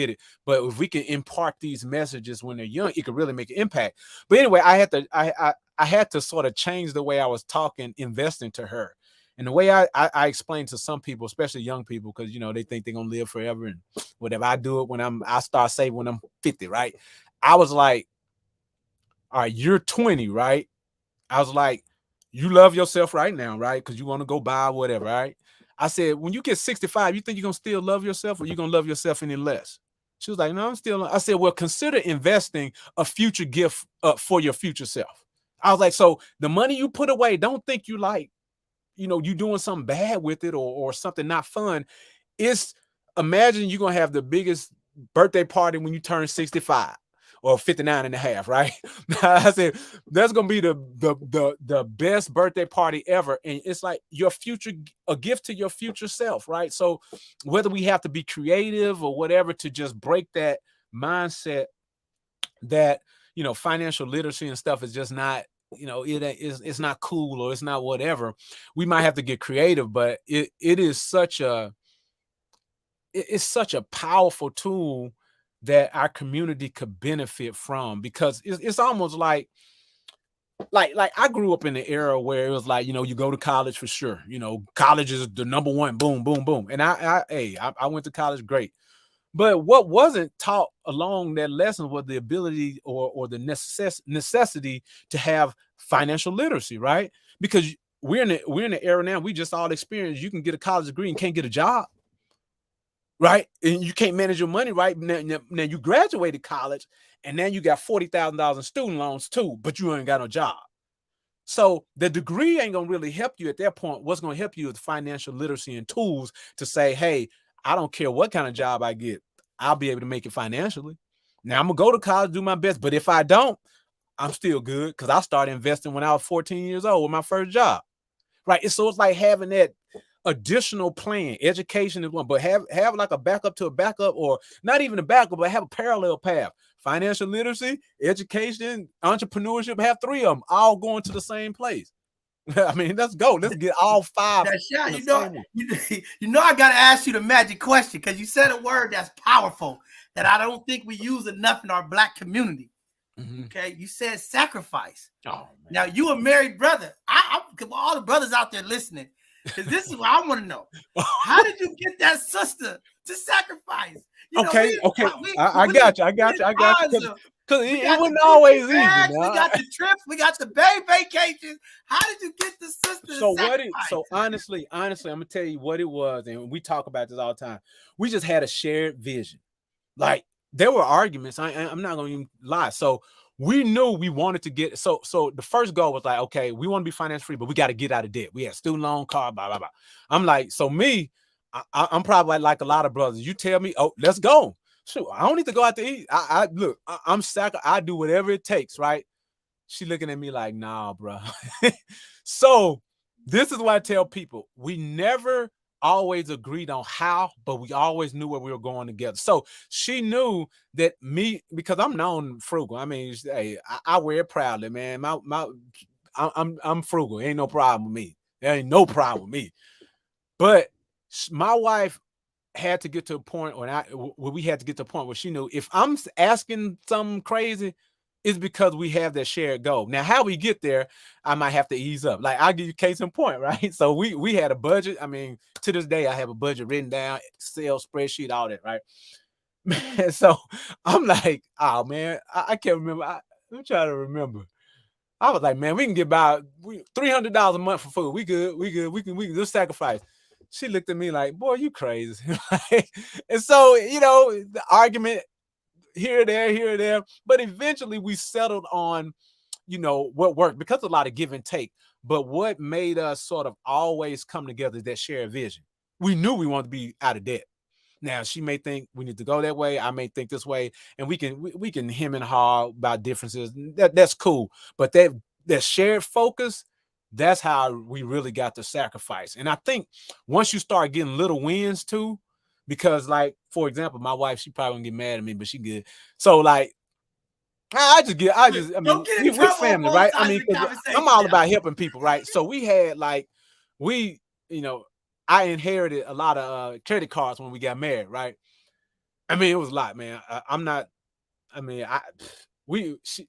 it. But if we can impart these messages when they're young, it could really make an impact. But anyway, I had to sort of change the way I was talking investing to her. And the way I explain to some people, especially young people, because, they think they're going to live forever and whatever. I do it I start saving when I'm 50, right? I was like, all right, you're 20, right? I was like, you love yourself right now, right? Because you want to go buy whatever, right? I said, when you get 65, you think you're going to still love yourself, or you're going to love yourself any less? She was like, no, I'm still. I said, well, consider investing a future gift for your future self. I was like, so the money you put away, don't think you like, you doing something bad with it or something not fun. Imagine you're going to have the biggest birthday party when you turn 65. Or 59 and a half, right? I said, that's going to be the best birthday party ever. And it's like a gift to your future self, right? So whether we have to be creative or whatever to just break that mindset that, financial literacy and stuff is just not, it's not cool or it's not whatever. We might have to get creative, but it's such a powerful tool that our community could benefit from, because it's almost like I grew up in the era where it was like, you go to college for sure. College is the number one, boom, boom, boom. And I went to college, great. But what wasn't taught along that lesson was the ability or the necessity to have financial literacy, right? Because we're in the era now, we just all experience, you can get a college degree and can't get a job. right? And you can't manage your money right. Now you graduated college, and then you got $40,000 in student loans too, but you ain't got no job. So the degree ain't gonna really help you at that point. What's gonna help you is financial literacy and tools to say, hey, I don't care what kind of job I get, I'll be able to make it financially. Now I'm gonna go to college, do my best, but if I don't, I'm still good because I started investing when I was 14 years old with my first job. Right. And so it's like having that additional plan. Education is one, but have like a backup to a backup, or not even a backup, but have a parallel path. Financial literacy, education, entrepreneurship, have three of them all going to the same place. I mean, let's go. Let's get all five. That's yeah, you know, I gotta ask you the magic question because you said a word that's powerful that I don't think we use enough in our Black community. Mm-hmm. Okay, you said sacrifice. Oh, man. Now you a married brother. I'm all the brothers out there listening, because this is what I want to know. How did you get that sister to sacrifice? Okay. I got you. Because it wasn't always easy. We got the trips, we got the bay vacations. How did you get the sister? So honestly, I'm gonna tell you what it was, and we talk about this all the time. We just had a shared vision. Like there were arguments. I'm not gonna even lie. So we knew we wanted to get. So the first goal was like, okay, we want to be financial free, but we got to get out of debt. We had student loan, car, blah blah blah. I'm like, so me, I'm probably like a lot of brothers. You tell me, oh, let's go. Shoot, I don't need to go out to eat. I'm I do whatever it takes, right? She looking at me like, nah, bro. So this is what I tell people. We never always agreed on how, but we always knew where we were going together. So she knew that me, because I'm known frugal. I mean, hey, I wear it proudly, man. I'm frugal. Ain't no problem with me. There ain't no problem with me. But my wife had to get to a point where we had to get to a point where she knew if I'm asking something crazy, it's because we have that shared goal. Now, how we get there, I might have to ease up. Like I'll give you case in point, right? So we had a budget. I mean, to this day, I have a budget written down, Excel spreadsheet, all that, right? Man, so I'm like, oh man, I can't remember. I'm trying to remember. I was like, man, we can get about $300 a month for food. We good. We can just sacrifice. She looked at me like, boy, you crazy. And so, the argument here, there. But eventually we settled on, what worked, because a lot of give and take. But what made us sort of always come together is that shared vision. We knew we wanted to be out of debt. Now, she may think we need to go that way. I may think this way. And we can hem and haw about differences. That's cool. But that shared focus, that's how we really got to sacrifice. And I think once you start getting little wins too, because like, for example, my wife, she probably won't get mad at me, but she good. So like, I mean, we're family, right? I mean, I'm all about helping people, right? So we had I inherited a lot of credit cards when we got married, right? I mean, it was a lot, man.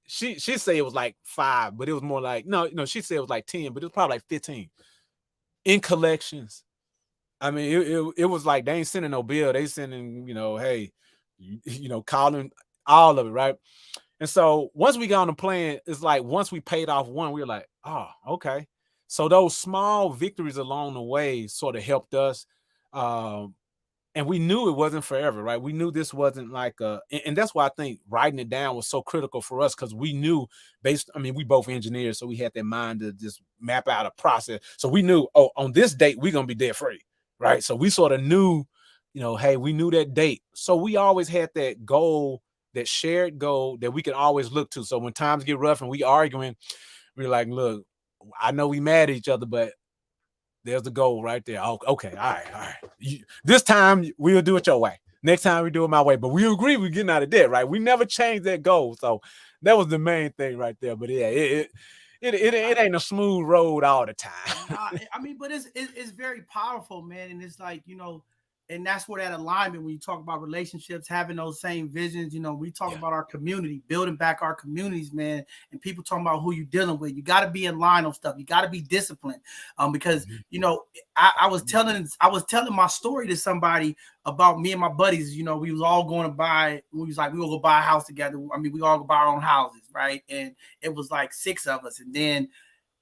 She said it was like 5, but it was more like, no, she said it was like 10, but it was probably like 15 in collections. I mean, it was like they ain't sending no bill. They sending, hey, calling all of it, right? And so once we got on the plan, it's like once we paid off one, we were like, oh, okay. So those small victories along the way sort of helped us. And we knew it wasn't forever, right? We knew this wasn't like and that's why I think writing it down was so critical for us, because we knew we both engineers, so we had that mind to just map out a process. So we knew, oh, on this date, we're going to be debt free, right? So we sort of knew, hey, we knew that date. So we always had that goal, that shared goal that we could always look to. So when times get rough and we arguing, we're like, look, I know we mad at each other, but there's the goal right there. Oh, okay. All right. This time we'll do it your way. Next time we do it my way. But we agree we're getting out of debt, right? We never changed that goal. So that was the main thing right there. But yeah, it ain't a smooth road all the time. But it's very powerful, man. And it's like, and that's where that alignment, when you talk about relationships, having those same visions, we talk about our community, building back our communities, man, and people talking about who you're dealing with. You got to be in line on stuff. You got to be disciplined. Because, I was telling my story to somebody about me and my buddies. We was all going to buy, we was like, we will go buy a house together. I mean, we all go buy our own houses, right? And it was like 6 of us. And then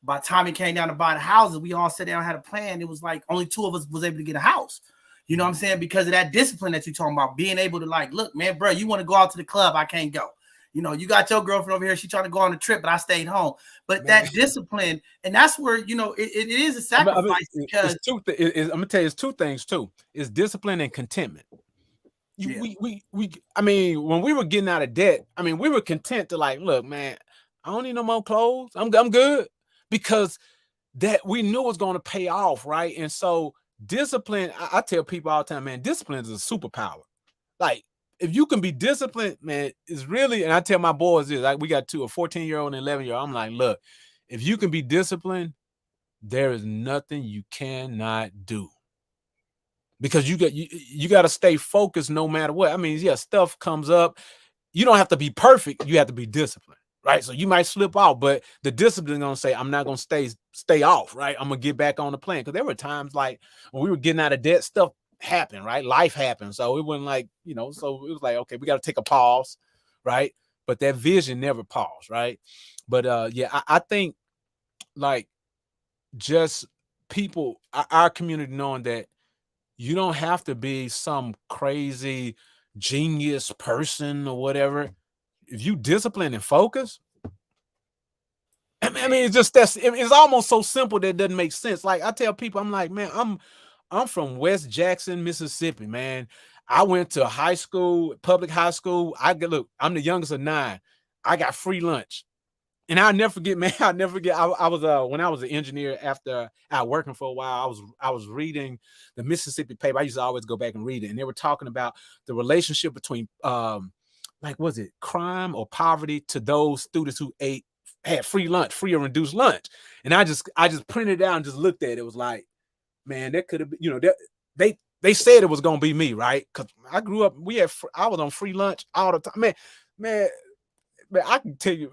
by the time it came down to buy the houses, we all sat down and had a plan. It was like only 2 of us was able to get a house. You know what I'm saying? Because of that discipline that you're talking about, being able to like, look, man, bro, you want to go out to the club, I can't go. You know, you got your girlfriend over here, she trying to go on a trip, but I stayed home. But that discipline, and that's where, you know, it is a sacrifice. Because I'm gonna tell you, it's two things too. It's discipline and contentment. I mean, when we were getting out of debt, I mean, we were content to like, look, man, I don't need no more clothes. I'm good, because that we knew it was going to pay off, right? And so discipline, I tell people all the time, man, discipline is a superpower. Like, if you can be disciplined, man, it's really, and I tell my boys this, like, we got two, a 14-year-old and 11-year-old. I'm like, look, if you can be disciplined, there is nothing you cannot do. Because you got to stay focused no matter what. I mean, yeah, stuff comes up. You don't have to be perfect. You have to be disciplined, right? So you might slip out, but the discipline is going to say, I'm not going to stay off, right? I'm going to get back on the plan. Because there were times like when we were getting out of debt, stuff happened, right? Life happened. So it wasn't like, you know, so it was like, okay, we got to take a pause, right? But that vision never paused, right? But yeah, I think like just people, our community knowing that you don't have to be some crazy genius person or whatever. If you discipline and focus, I mean, it's just it's almost so simple that it doesn't make sense. Like I tell people, I'm like, man, I'm from West Jackson, Mississippi, man. I went to high school, public high school. Look, I'm the youngest of 9. I got free lunch. And I'll never forget, man. I'll never forget. I was when I was an engineer after out working for a while. I was reading the Mississippi paper. I used to always go back and read it, and they were talking about the relationship between like, was it crime or poverty to those students who had free lunch, free or reduced lunch. And I just printed it out and just looked at it. It was like, man, that could have been, you know, they said it was gonna be me, right? Because I grew up, I was on free lunch all the time, man. I can tell you.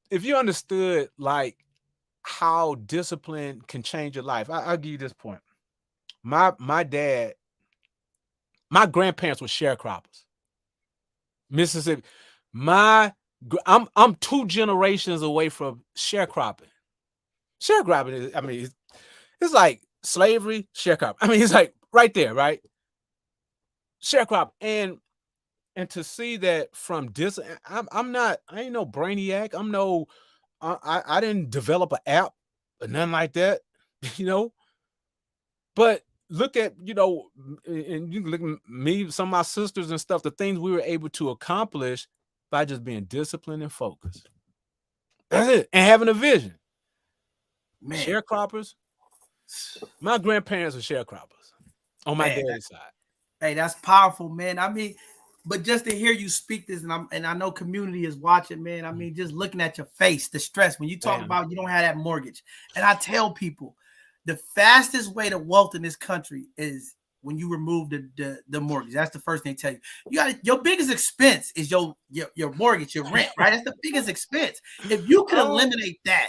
If you understood like how discipline can change your life, I'll give you this point. My grandparents were sharecroppers. Mississippi. I'm 2 generations away from sharecropping. Sharecropping is, I mean, it's like slavery, sharecropping. I mean, it's like right there, right? Sharecropping. And to see that from I ain't no brainiac. I didn't develop an app or nothing like that, you know. But look at, you know, and you can look at me, some of my sisters and stuff, the things we were able to accomplish by just being disciplined and focused. That's it. And having a vision. Man. Sharecroppers. My grandparents were sharecroppers on my dad's side. Hey, that's powerful, man. I mean, but just to hear you speak this, and I know community is watching, man. I mean, just looking at your face, the stress when you talk about you don't have that mortgage. And I tell people, the fastest way to wealth in this country is when you remove the mortgage. That's the first thing they tell you. You got your biggest expense is your mortgage, your rent, right? That's the biggest expense. If you could eliminate that,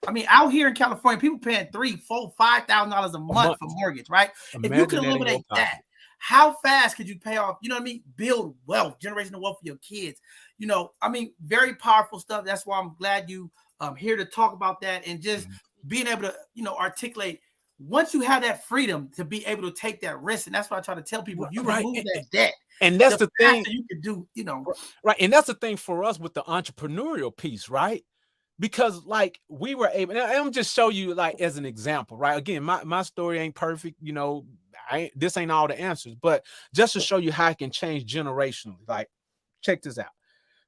I mean, out here in California, people paying $3,000, $4,000, $5,000 a month for mortgage, right? If you could eliminate that, how fast could you pay off? You know what I mean? Build wealth, generational wealth for your kids. You know, I mean, very powerful stuff. That's why I'm glad you here to talk about that and just being able to, you know, articulate. Once you have that freedom to be able to take that risk, and that's what I try to tell people. If you remove that debt, and that's the thing you can do, you know, right. And that's the thing for us with the entrepreneurial piece, right? Because like we were able, and I'm just show you like as an example, right? Again, my story ain't perfect, you know. This ain't all the answers, but just to show you how it can change generationally. Like, check this out.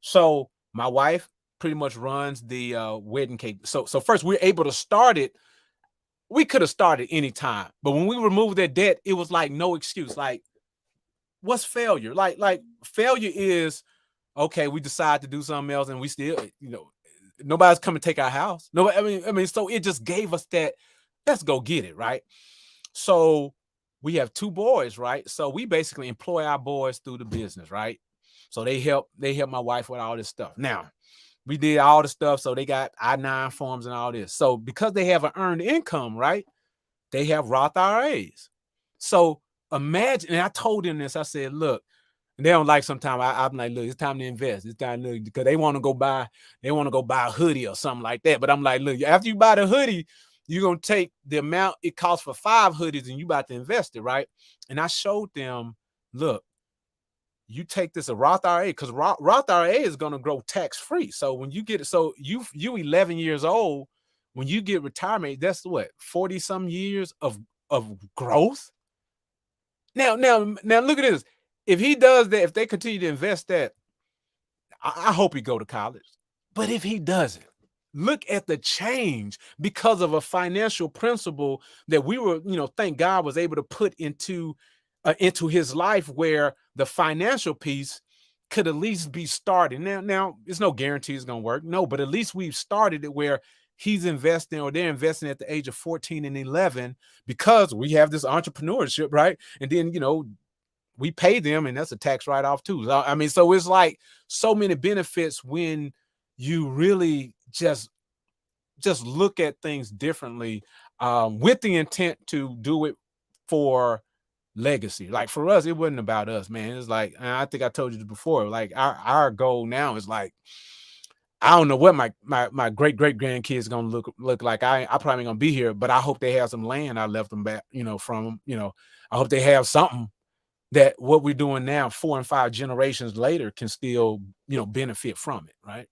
So my wife pretty much runs the wedding cake. So first we're able to start it. We could have started anytime, but when we removed that debt, it was like no excuse. Like, what's failure? Like failure is, okay, we decide to do something else and we still, you know, nobody's come to take our house. No, I mean, so it just gave us that, let's go get it, right? So we have 2 boys, right? So we basically employ our boys through the business, right? So they help my wife with all this stuff. Now, we did all the stuff, so they got I-9 forms and all this. So because they have an earned income, right? They have Roth IRAs. So imagine, and I told them this, I said, look, and they don't like sometimes I'm like, look, it's time to invest. It's time to, because they want to go buy a hoodie or something like that. But I'm like, look, after you buy the hoodie, you're going to take the amount it costs for 5 hoodies and you about to invest it, right? And I showed them, look, you take this a Roth IRA, because Roth IRA is going to grow tax free. So when you get it, so you 11 years old, when you get retirement, that's what, 40 some years of growth. Now look at this. If he does that, if they continue to invest that, I hope he go to college. But if he doesn't, look at the change because of a financial principle that we were, thank God, was able to put into his life, where the financial piece could at least be started. Now there's no guarantee it's going to work. No, but at least we've started it where he's investing, or they're investing at the age of 14 and 11, because we have this entrepreneurship, right? And then, we pay them, and that's a tax write-off too. I mean, so it's like so many benefits when you really just look at things differently, with the intent to do it for legacy. Like for us, it wasn't about us, man. It's like, and I think I told you this before, like our goal now is like, I don't know what my great grandkids gonna look like. I probably gonna be here, but I hope they have some land I left them back, from them. I hope they have something that what we're doing now, 4 and 5 generations later, can still, benefit from it, right?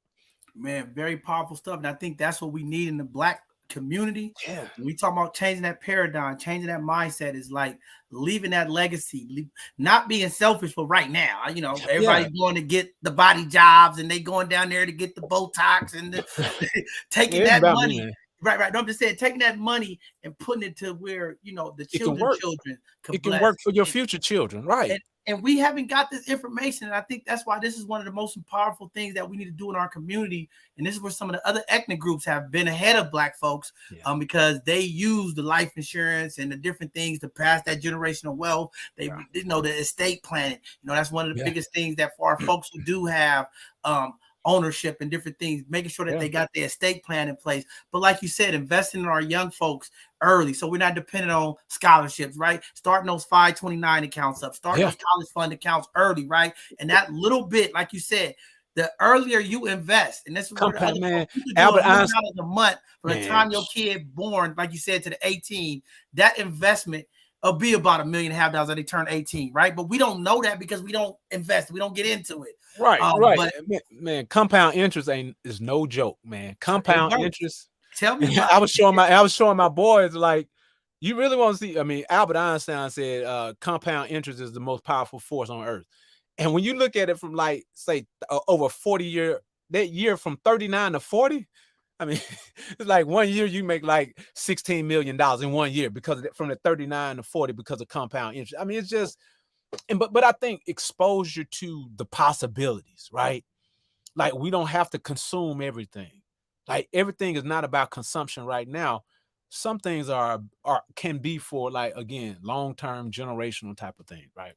Man, very powerful stuff. And I think that's what we need in the Black community. Yeah. When we talk about changing that paradigm, changing that mindset, is like leaving that legacy, not being selfish for right now. Everybody's going to get the body jobs, and they going down there to get the Botox and taking that money. Me, right. No, I'm just saying, taking that money and putting it to where, the children it can work for your future children, right? And we haven't got this information. And I think that's why this is one of the most powerful things that we need to do in our community. And this is where some of the other ethnic groups have been ahead of Black folks, because they use the life insurance and the different things to pass that generational wealth. They the estate planning. That's one of the biggest things that for our folks who do have ownership and different things, making sure that they got their estate plan in place. But like you said, investing in our young folks early, so we're not dependent on scholarships, right? Starting those 529 accounts up, starting those college fund accounts early, right? And that little bit, like you said, the earlier you invest, and this is what man, Albert Einstein, a month from the time your kid born, like you said, to the 18, that investment will be about $1.5 million as they turn 18, right? But we don't know that because we don't invest, we don't get into it. Right. But man, compound interest is no joke, man. Compound interest. Tell me. I was showing my boys, like, you really want to see. I mean, Albert Einstein said compound interest is the most powerful force on earth. And when you look at it from, like, say, over 40 year, that year from 39 to 40, I mean, it's like 1 year you make like $16 million in 1 year because from the 39 to 40 because of compound interest. I mean, it's just. But I think exposure to the possibilities, right? Like, we don't have to consume everything. Like, everything is not about consumption right now. Some things can be for, like, again, long-term generational type of thing, right?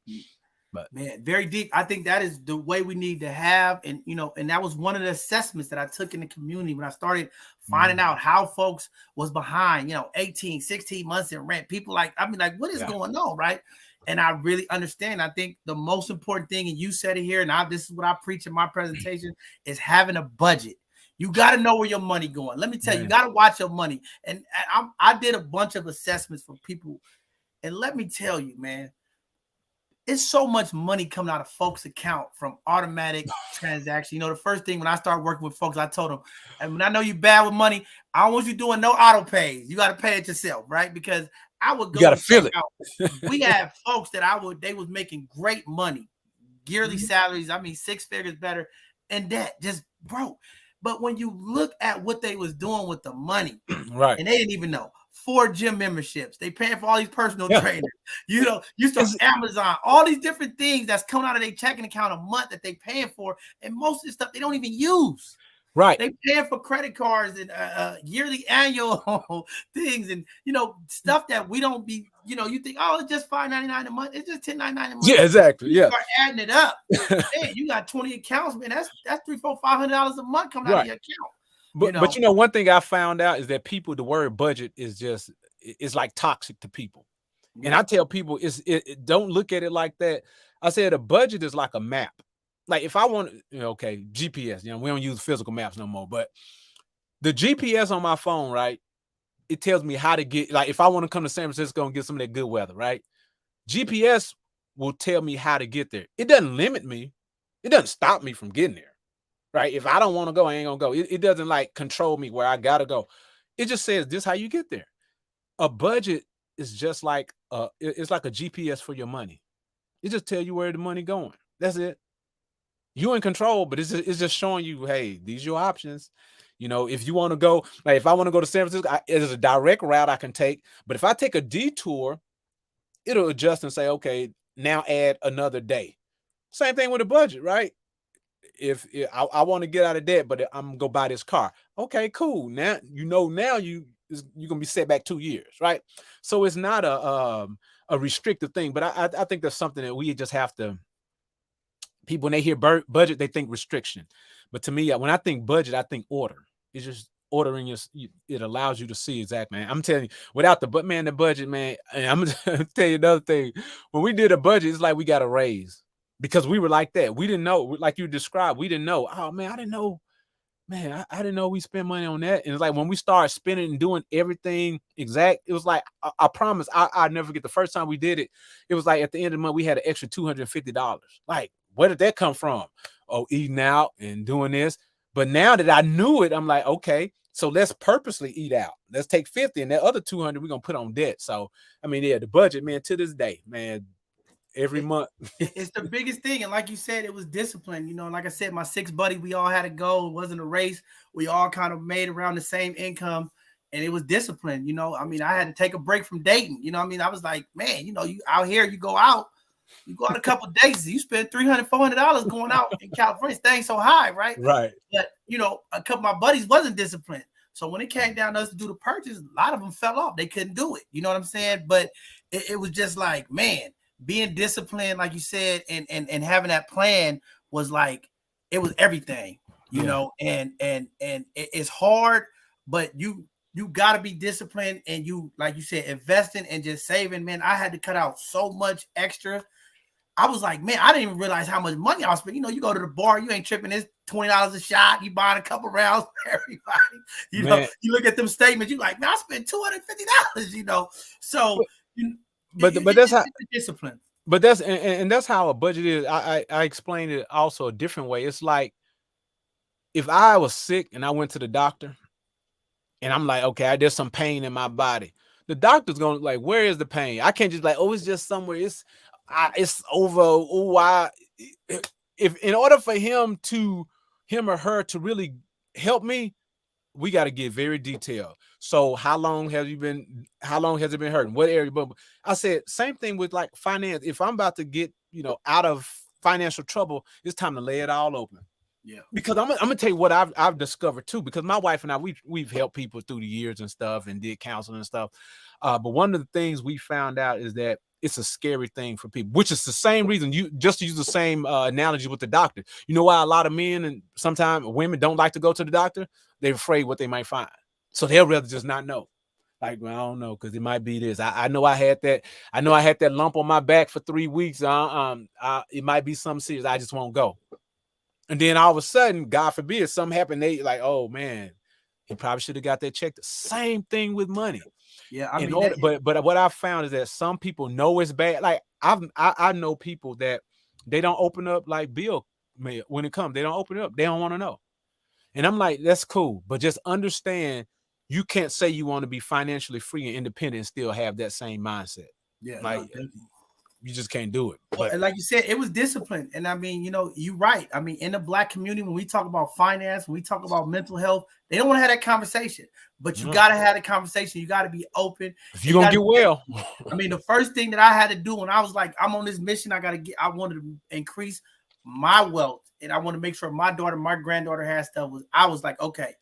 But man, very deep. I think that is the way we need to have, and and that was one of the assessments that I took in the community when I started finding out how folks was behind, 18, 16 months in rent. People what is going on, right? And I really understand. I think the most important thing, and you said it here, and this is what I preach in my presentation, is having a budget. You got to know where your money going. Let me tell you, you got to watch your money. And I did a bunch of assessments for people. And let me tell you, man, it's so much money coming out of folks' account from automatic transaction. The first thing when I started working with folks, I told them, and when I know you're bad with money, I don't want you doing no auto pays. You got to pay it yourself, right? Because I would go. You got to feel it. We had folks that they was making great money, yearly salaries. I mean, 6 figures better, and that just broke. But when you look at what they was doing with the money, right, and they didn't even know. 4 gym memberships, they paying for all these personal trainers. You start Amazon, all these different things that's coming out of their checking account a month that they paying for, and most of the stuff they don't even use. Right. They paying for credit cards and yearly annual things and, stuff that we don't be, you think, oh, it's just $5.99 a month. It's just $10.99 a month. Yeah, exactly. You start adding it up. Man, you got 20 accounts, man. That's $300, $400, $500 a month coming out of your account. But one thing I found out is that the word budget is like toxic to people. Yeah. And I tell people don't look at it like that. I said a budget is like a map. Like, if I want, GPS, we don't use physical maps no more, but the GPS on my phone, right? it tells me how to get, like, if I want to come to San Francisco and get some of that good weather, right? GPS will tell me how to get there. It doesn't limit me. It doesn't stop me from getting there, right? If I don't want to go, I ain't gonna go. It doesn't like control me where I gotta go. It just says this how you get there. A budget is just like it's like a GPS for your money. It just tell you where the money going. That's it. You in control, but it's just showing you, hey, these are your options. You know, if you want to go, like if I want to go to San Francisco, there's a direct route I can take. But if I take a detour, it'll adjust and say, okay, now add another day. Same thing with a budget, right? If I want to get out of debt, but I'm gonna go buy this car. Okay, cool. Now now you're gonna be set back 2 years, right? So it's not a restrictive thing, but I think that's something that we just have to. People, when they hear budget, they think restriction. But to me, when I think budget, I think order. It's just ordering it allows you to see exactly, man. I'm telling you, without the budget, man, and I'm gonna tell you another thing. When we did a budget, it's like we got a raise because we were like that. We didn't know, like you described, we didn't know. Oh man, I didn't know. Man, I didn't know we spend money on that. And it's like when we started spending and doing everything exact, it was like, I promise, I'll never forget the first time we did it. It was like at the end of the month, we had an extra $250. Like, where did that come from? Oh, eating out and doing this. But now that I knew it, I'm like, okay, so let's purposely eat out. Let's take 50 and that other 200 we're going to put on debt. So, I mean, yeah, the budget, man, to this day, man, every month. It's the biggest thing. And like you said, it was discipline. You know, like I said, my 6 buddy, we all had a goal. It wasn't a race. We all kind of made around the same income. And it was discipline. You know, I mean, I had to take a break from dating. You know, I mean, I was like, man, you know, you out here, you go out a couple of days, you spend $300, $400 going out in California. Things so high, right? Right. But, you know, a couple of my buddies wasn't disciplined. So when it came down to us to do the purchase, a lot of them fell off. They couldn't do it. You know what I'm saying? But it was just like, man, being disciplined, like you said, and having that plan was like, it was everything, you know, and it's hard, but you got to be disciplined, and you, like you said, investing and just saving. Man, I had to cut out so much extra. I was like, man, I didn't even realize how much money I was spending. You know, you go to the bar, you ain't tripping. It's $20 a shot. You buying a couple rounds for everybody. You know, you look at them statements, you like, man, I spent $250, you know. So, but that's how discipline. But that's and that's how a budget is. I explained it also a different way. It's like if I was sick and I went to the doctor and I'm like, okay, there's some pain in my body. The doctor's gonna like, where is the pain? I can't just like, oh, it's just somewhere. It's over. Oh, if in order for him or her to really help me, we got to get very detailed. So how long has it been hurting? What area? But I said, same thing with like finance. If I'm about to get, out of financial trouble, it's time to lay it all open. Yeah. Because I'm gonna tell you what I've discovered too, because my wife and I, we've helped people through the years and stuff and did counseling and stuff. But one of the things we found out is that it's a scary thing for people, which is the same reason, you just use the same analogy with the doctor. You know why a lot of men and sometimes women don't like to go to the doctor? They're afraid what they might find. So they'll rather just not know. Like, well, I don't know, because it might be this. I know I had that lump on my back for 3 weeks. It might be something serious. I just won't go. And then all of a sudden, God forbid, something happened. They like, oh man, he probably should have got that checked. Same thing with money. Yeah, but what I found is that some people know it's bad. Like I know people that they don't open up like bill mail when it comes. They don't open it up. They don't want to know. And I'm like, that's cool, but just understand you can't say you want to be financially free and independent and still have that same mindset. Yeah, like you just can't do it. But and like you said, it was discipline. And I mean, you're right. I mean, in the Black community, when we talk about finance, when we talk about mental health, they don't want to have that conversation. But you got to have the conversation. You got to be open. If you're going to get well. I mean, the first thing that I had to do when I was like, I'm on this mission, I wanted to increase my wealth. And I want to make sure my daughter, my granddaughter has stuff. I was like, okay,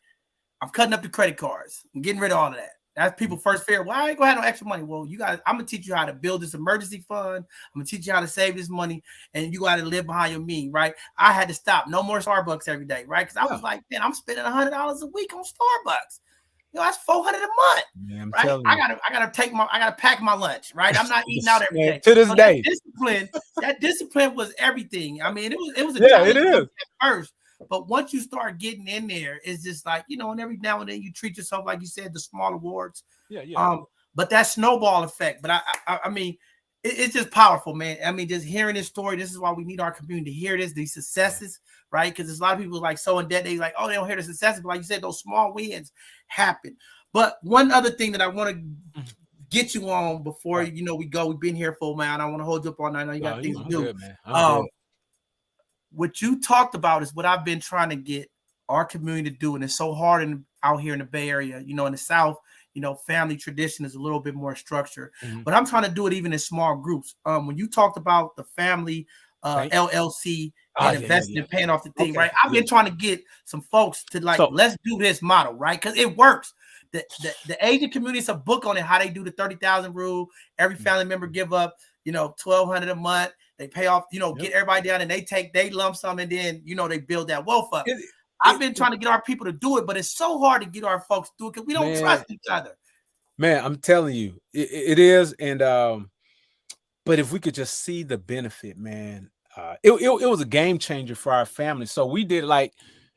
I'm cutting up the credit cards. I'm getting rid of all of that. That's people's first fear. Well, I ain't gonna have no extra money. Well, I'm gonna teach you how to build this emergency fund. I'm gonna teach you how to save this money, and you got to live behind your means, right? I had to stop. No more Starbucks every day, right? Because I was like, man, I'm spending $100 a week on Starbucks. That's $400 a month. Man, right? I gotta pack my lunch, right? I'm not eating out every day. To this day. That discipline was everything. I mean, it was it is at first. But once you start getting in there, it's just like, and every now and then you treat yourself, like you said, the small awards. Yeah, yeah. But that snowball effect. But I mean, it's just powerful, man. I mean, just hearing this story. This is why we need our community to hear this, these successes, right? Because there's a lot of people like so in debt. They like, oh, they don't hear the successes. But like you said, those small wins happen. But one other thing that I want to get you on before we go. We've been here for man. I don't want to hold you up all night. I know you got things to do. Good, man. I'm good. What you talked about is what I've been trying to get our community to do, and it's so hard out here in the Bay Area. In the South, family tradition is a little bit more structured, but I'm trying to do it even in small groups. When you talked about the family LLC and investing and paying off the thing, right? I've been trying to get some folks to let's do this model, right? Because it works. The Asian community is a book on it, how they do the 30,000 rule. Every family member give up, $1,200 a month. They pay off, get everybody down, and they lump sum, and then they build that wealth up. I've been trying to get our people to do it, but it's so hard to get our folks to do it because we don't trust each other. Man, I'm telling you, it is. And but if we could just see the benefit, man, it was a game changer for our family. So we did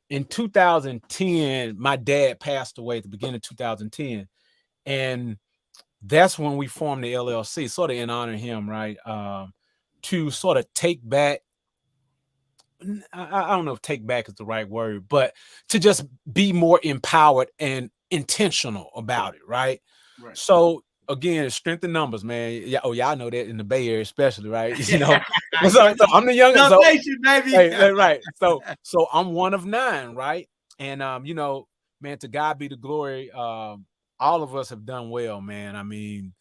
in 2010, my dad passed away at the beginning of 2010, and that's when we formed the LLC, sort of in honor of him, right? To sort of take back. I don't know if take back is the right word, but to just be more empowered and intentional about it, right? So again, strength in numbers, man. Yeah, y'all know that in the Bay Area, especially, right? So I'm the youngest, baby. Right. So I'm one of 9, right? And man, to God be the glory. All of us have done well, man. I mean,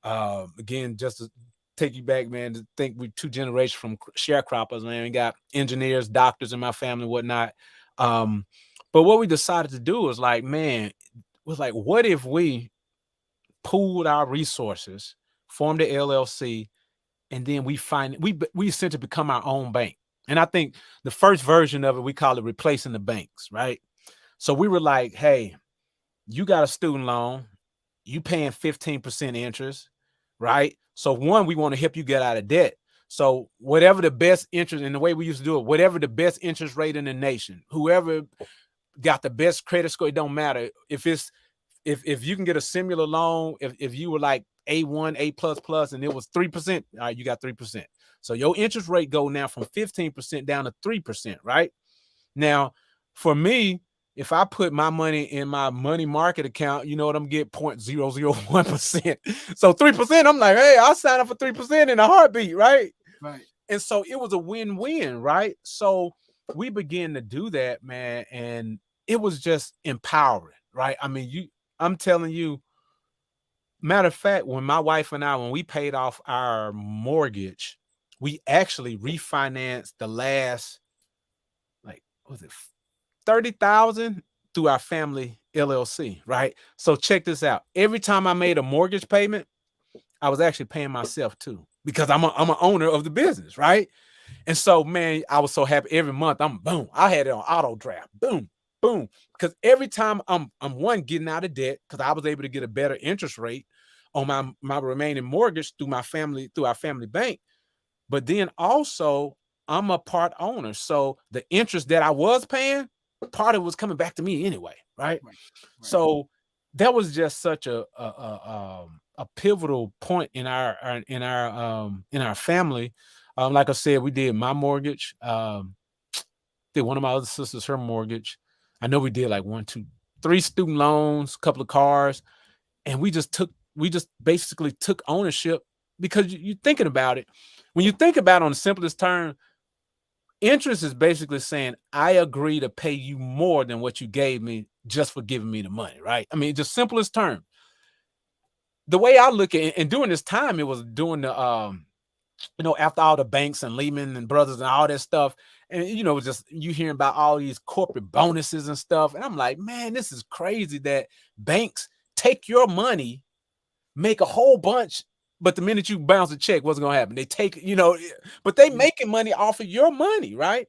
again, just to take you back, man, to think we're 2 generations from sharecroppers, man. We got engineers, doctors in my family, whatnot. But what we decided to do was what if we pooled our resources, formed the LLC, and then we essentially become our own bank. And I think the first version of it, we call it replacing the banks, right? So we were like, hey, you got a student loan, you paying 15% interest, right? So one, we want to help you get out of debt. So whatever the best interest, and the way we used to do it, whatever the best interest rate in the nation, whoever got the best credit score, it don't matter. If you can get a similar loan, if you were like A1, A++, and it was 3%, all right, you got 3%. So your interest rate go now from 15% down to 3%, right? Now, for me, if I put my money in my money market account, you know what I'm getting? 0.001%. So 3%, I'm like, hey, I'll sign up for 3% in a heartbeat, right? Right. And so it was a win-win, right? So we began to do that, man, and it was just empowering, right? I mean, I'm telling you, matter of fact, when my wife and I, when we paid off our mortgage, we actually refinanced the last, what was it, 30,000 through our family LLC, right? So check this out. Every time I made a mortgage payment, I was actually paying myself too, because I'm an owner of the business, right? And so, man, I was so happy. Every month, I had it on auto draft, boom, boom. Because every time I'm getting out of debt, because I was able to get a better interest rate on my remaining mortgage through our family bank. But then also, I'm a part owner. So the interest that I was paying, part of it was coming back to me anyway, right? So that was just such a pivotal point in our family. Like I said, we did my mortgage, did one of my other sisters her mortgage. I know we did like 1, 2, 3 student loans, a couple of cars, and we just basically took ownership, because you're thinking about it. When you think about it on the simplest term, interest is basically saying, I agree to pay you more than what you gave me just for giving me the money, right? I mean, just simplest term. The way I look at it, and during this time, it was during the, after all the banks and Lehman and Brothers and all that stuff, and, just you hearing about all these corporate bonuses and stuff. And I'm like, man, this is crazy that banks take your money, make a whole bunch, but the minute you bounce a check, what's going to happen? They take, but they making money off of your money, right?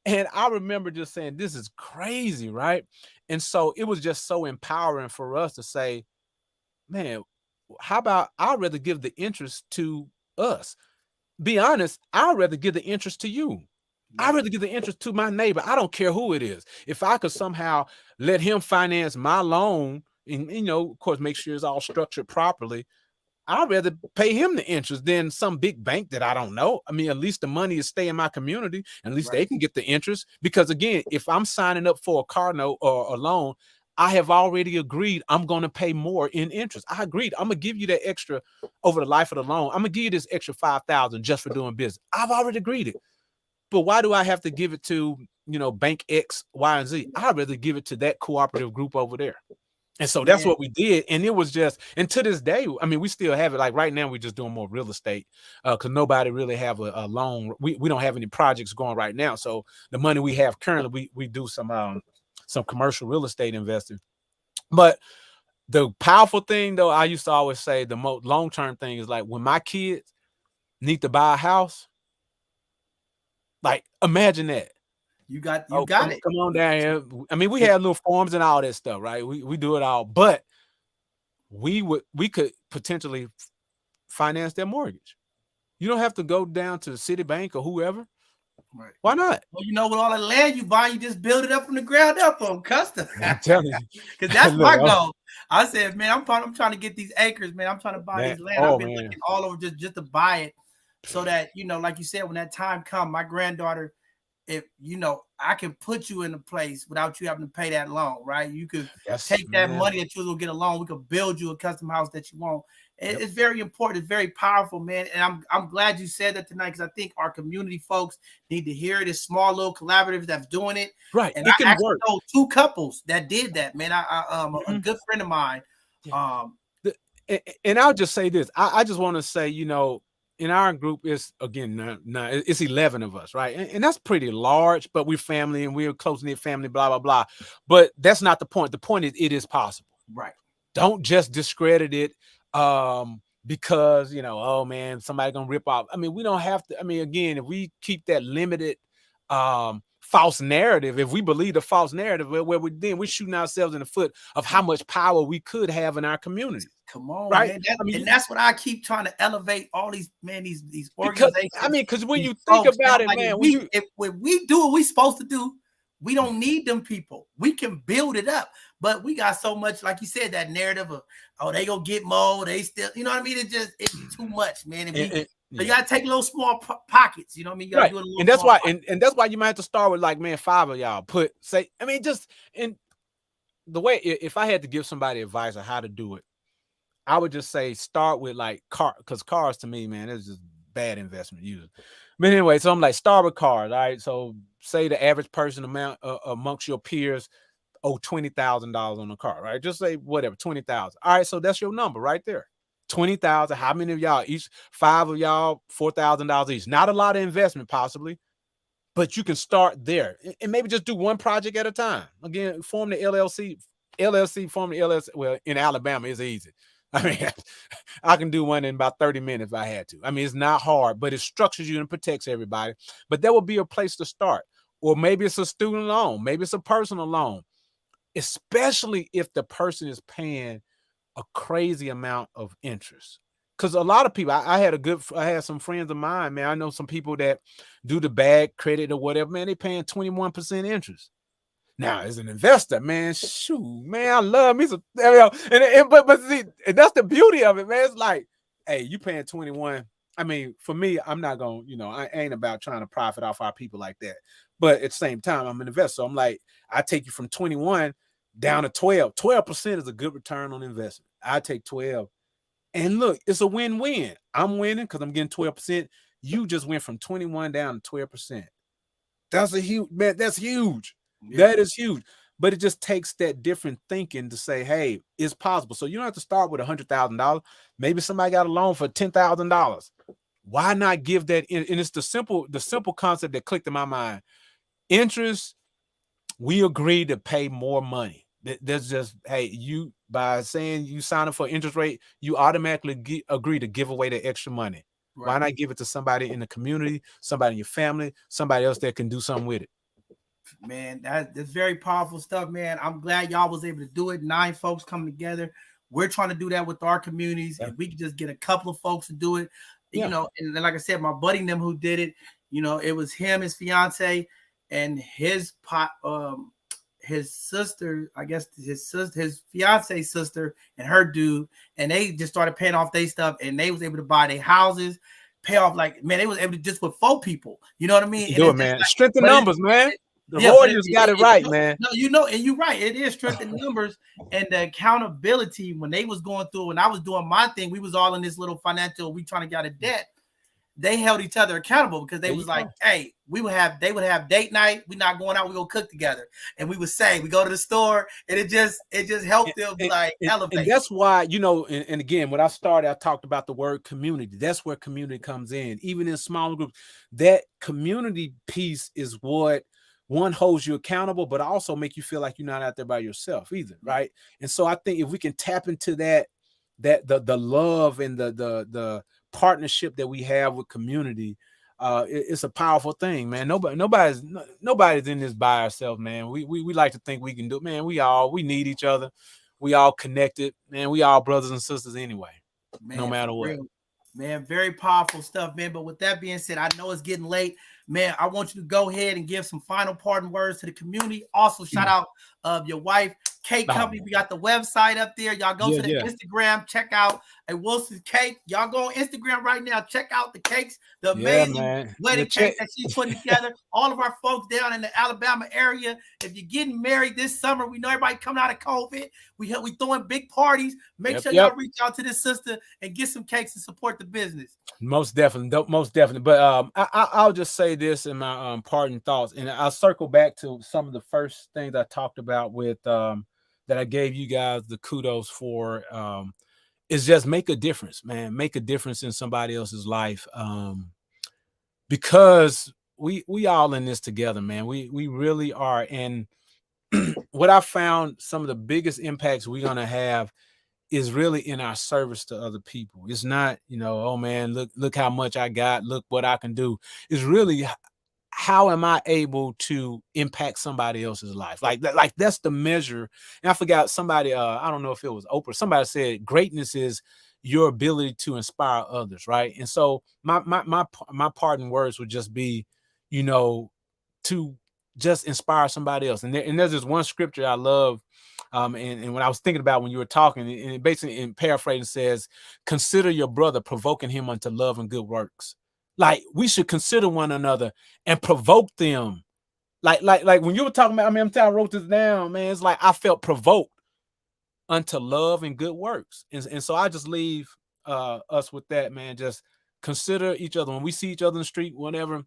And I remember just saying, this is crazy, right? And so it was just so empowering for us to say, man, how about I'd rather give the interest to us? Be honest, I'd rather give the interest to you. I'd rather give the interest to my neighbor. I don't care who it is. If I could somehow let him finance my loan and of course, make sure it's all structured properly. I'd rather pay him the interest than some big bank that I don't know. I mean, at least the money is stay in my community, and at least they can get the interest. Because again, if I'm signing up for a car note or a loan, I have already agreed I'm going to pay more in interest. I agreed. I'm going to give you that extra over the life of the loan. I'm going to give you this extra $5,000 just for doing business. I've already agreed it. But why do I have to give it to, bank X, Y, and Z? I'd rather give it to that cooperative group over there. And so that's what we did. And it was just, and to this day, I mean, we still have it. Like right now, we're just doing more real estate because nobody really have a loan. We don't have any projects going right now. So the money we have currently, we do some commercial real estate investing. But the powerful thing, though, I used to always say the most long-term thing is like when my kids need to buy a house, like imagine that. You got it. Come on down here. I mean, we had little forms and all that stuff, right? We do it all, but we could potentially finance their mortgage. You don't have to go down to the Citibank or whoever. Right. Why not? Well, with all the land you buy, you just build it up from the ground up on custom. I'm telling you, because that's my goal. I said, man, I'm trying to get these acres, man. I'm trying to buy these land. I've been looking all over just to buy it, so that like you said, when that time comes, my granddaughter, if I can put you in a place without you having to pay that loan, right? You could take that money that you will get a loan. We could build you a custom house that you want. It's very important. It's very powerful, man. And I'm glad you said that tonight, because I think our community folks need to hear it. It's small little collaborative that's doing it. Right. And I actually know 2 couples that did that, man. A good friend of mine. And I'll just say this. I just want to say, in our group, it's again, it's 11 of us, right? And that's pretty large, but we're family and we're a close-knit family, blah, blah, blah. But that's not the point. The point is it is possible. Right. Don't just discredit it because, oh man, somebody gonna rip off. I mean, we don't have to. I mean, again, if we keep that limited false narrative, if we believe the false narrative, we're shooting ourselves in the foot of how much power we could have in our community. Come on, right? Man. And that's what I keep trying to elevate all these organizations. Because when you think about it, man, if we do what we're supposed to do, we don't need them people. We can build it up, but we got so much, like you said, that narrative of they gonna get more. They still, you know what I mean? It's too much, man. So you gotta take little small pockets. You know what I mean? You gotta do it and that's why, and that's why you might have to start with like, man, 5 of y'all just in the way. If I had to give somebody advice on how to do it, I would just say start with like because cars to me, man, it's just bad investment usually. But anyway, so I'm like, start with cars. All right. So say the average person amount amongst your peers owe $20,000 on a car, right? Just say whatever, 20,000. All right. So that's your number right there. 20,000. How many of y'all each? 5 of y'all, $4,000 each. Not a lot of investment possibly, but you can start there and maybe just do one project at a time. Again, form the LLC, form the LLC. Well, in Alabama, it's easy. I mean, I can do one in about 30 minutes if I had to. I mean, it's not hard, but it structures you and protects everybody. But that would be a place to start. Or maybe it's a student loan. Maybe it's a personal loan, especially if the person is paying a crazy amount of interest. Because a lot of people, I had some friends of mine, man. I know some people that do the bad credit or whatever, man, they paying 21% interest. Now, as an investor, man, shoot, man, I love me some, but see, and that's the beauty of it, man. It's like, hey, you paying 21. I mean, for me, I'm not going, I ain't about trying to profit off our people like that. But at the same time, I'm an investor. So I'm like, I take you from 21 down to 12. 12% is a good return on investment. I take 12. And look, it's a win-win. I'm winning because I'm getting 12%. You just went from 21 down to 12%. That's a huge, man, that's huge. Yeah. That is huge. But it just takes that different thinking to say, hey, it's possible. So you don't have to start with $100,000. Maybe somebody got a loan for $10,000. Why not give that? And it's the simple concept that clicked in my mind. Interest, we agree to pay more money. There's just, hey, you, by saying you sign up for interest rate, you automatically agree to give away the extra money. Right. Why not give it to somebody in the community, somebody in your family, somebody else that can do something with it? Man, that's very powerful stuff, man. I'm glad y'all was able to do it. 9 folks coming together. We're trying to do that with our communities. Yeah. If we could just get a couple of folks to do it, and then, like I said, my buddy and them who did it, it was him, his fiance, and his his sister, I guess his fiance's sister and her dude, and they just started paying off their stuff, and they was able to buy their houses, pay off, like, man, they was able to just with 4 people. You know what I mean? You And do it, it's just man. like, Strength in numbers, man. The yeah, but Warriors got it right, man. no, you know, and you're right. It is strength in numbers and the accountability. When they was going through, when I was doing my thing, we was all in this little financial, we trying to get out of debt. They held each other accountable because they was like, hey, they would have date night. We not going out. We go cook together. And we would say, we go to the store, and it just helped them elevate. And that's why, you know, and again, when I started, I talked about the word community. That's where community comes in. Even in smaller groups, that community piece is what one holds you accountable, but also make you feel like you're not out there by yourself either. Right. And so I think if we can tap into that the love and the partnership that we have with community, it's a powerful thing, man. Nobody's in this by ourselves, man. We like to think we can do it, man. We need each other. We all connected, man. We all brothers and sisters anyway, man, no matter what. Real. Man, very powerful stuff, man. But with that being said, I know it's getting late. Man, I want you to go ahead and give some final parting words to the community. Also, shout out your wife, Cake Company. We got the website up there. Y'all go to the Instagram, check out a Wilson's Cake. Y'all go on Instagram right now. Check out the cakes, the amazing wedding cakes that she's putting together. All of our folks down in the Alabama area. If you're getting married this summer, we know everybody coming out of COVID. We throwing big parties. Make sure y'all reach out to this sister and get some cakes and support the business. Most definitely. But I'll just say this in my parting thoughts, and I'll circle back to some of the first things I talked about with that I gave you guys the kudos for. Is just make a difference, man. Make a difference in somebody else's life, because we all in this together, man. We really are. And what I found, some of the biggest impacts we're gonna have is really in our service to other people. It's not, you know, oh man, look how much I got, look what I can do. It's really, how am I able to impact somebody else's life? Like that's the measure. And I forgot somebody, I don't know if it was Oprah, somebody said greatness is your ability to inspire others, right? And so my parting words would just be, you know, to just inspire somebody else. And there's this one scripture I love, and when I was thinking about when you were talking, and it basically, in paraphrasing, says, consider your brother, provoking him unto love and good works. Like, we should consider one another and provoke them. Like when you were talking about, I'm telling, I wrote this down, man. It's like I felt provoked unto love and good works. And so I just leave us with that, man. Just consider each other. When we see each other in the street, whatever,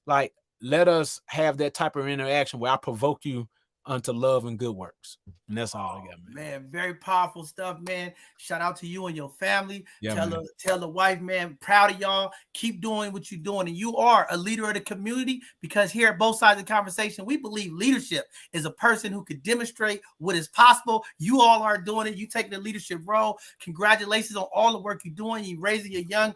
like, let us have that type of interaction where I provoke you unto love and good works. And that's all I got, man. Very powerful stuff, man. Shout out to you and your family. Yeah, tell the wife, man, proud of y'all. Keep doing what you're doing. And you are a leader of the community, because here at both sides of the conversation, we believe leadership is a person who could demonstrate what is possible. You all are doing it. You taking the leadership role. Congratulations on all the work you're doing. You raising your young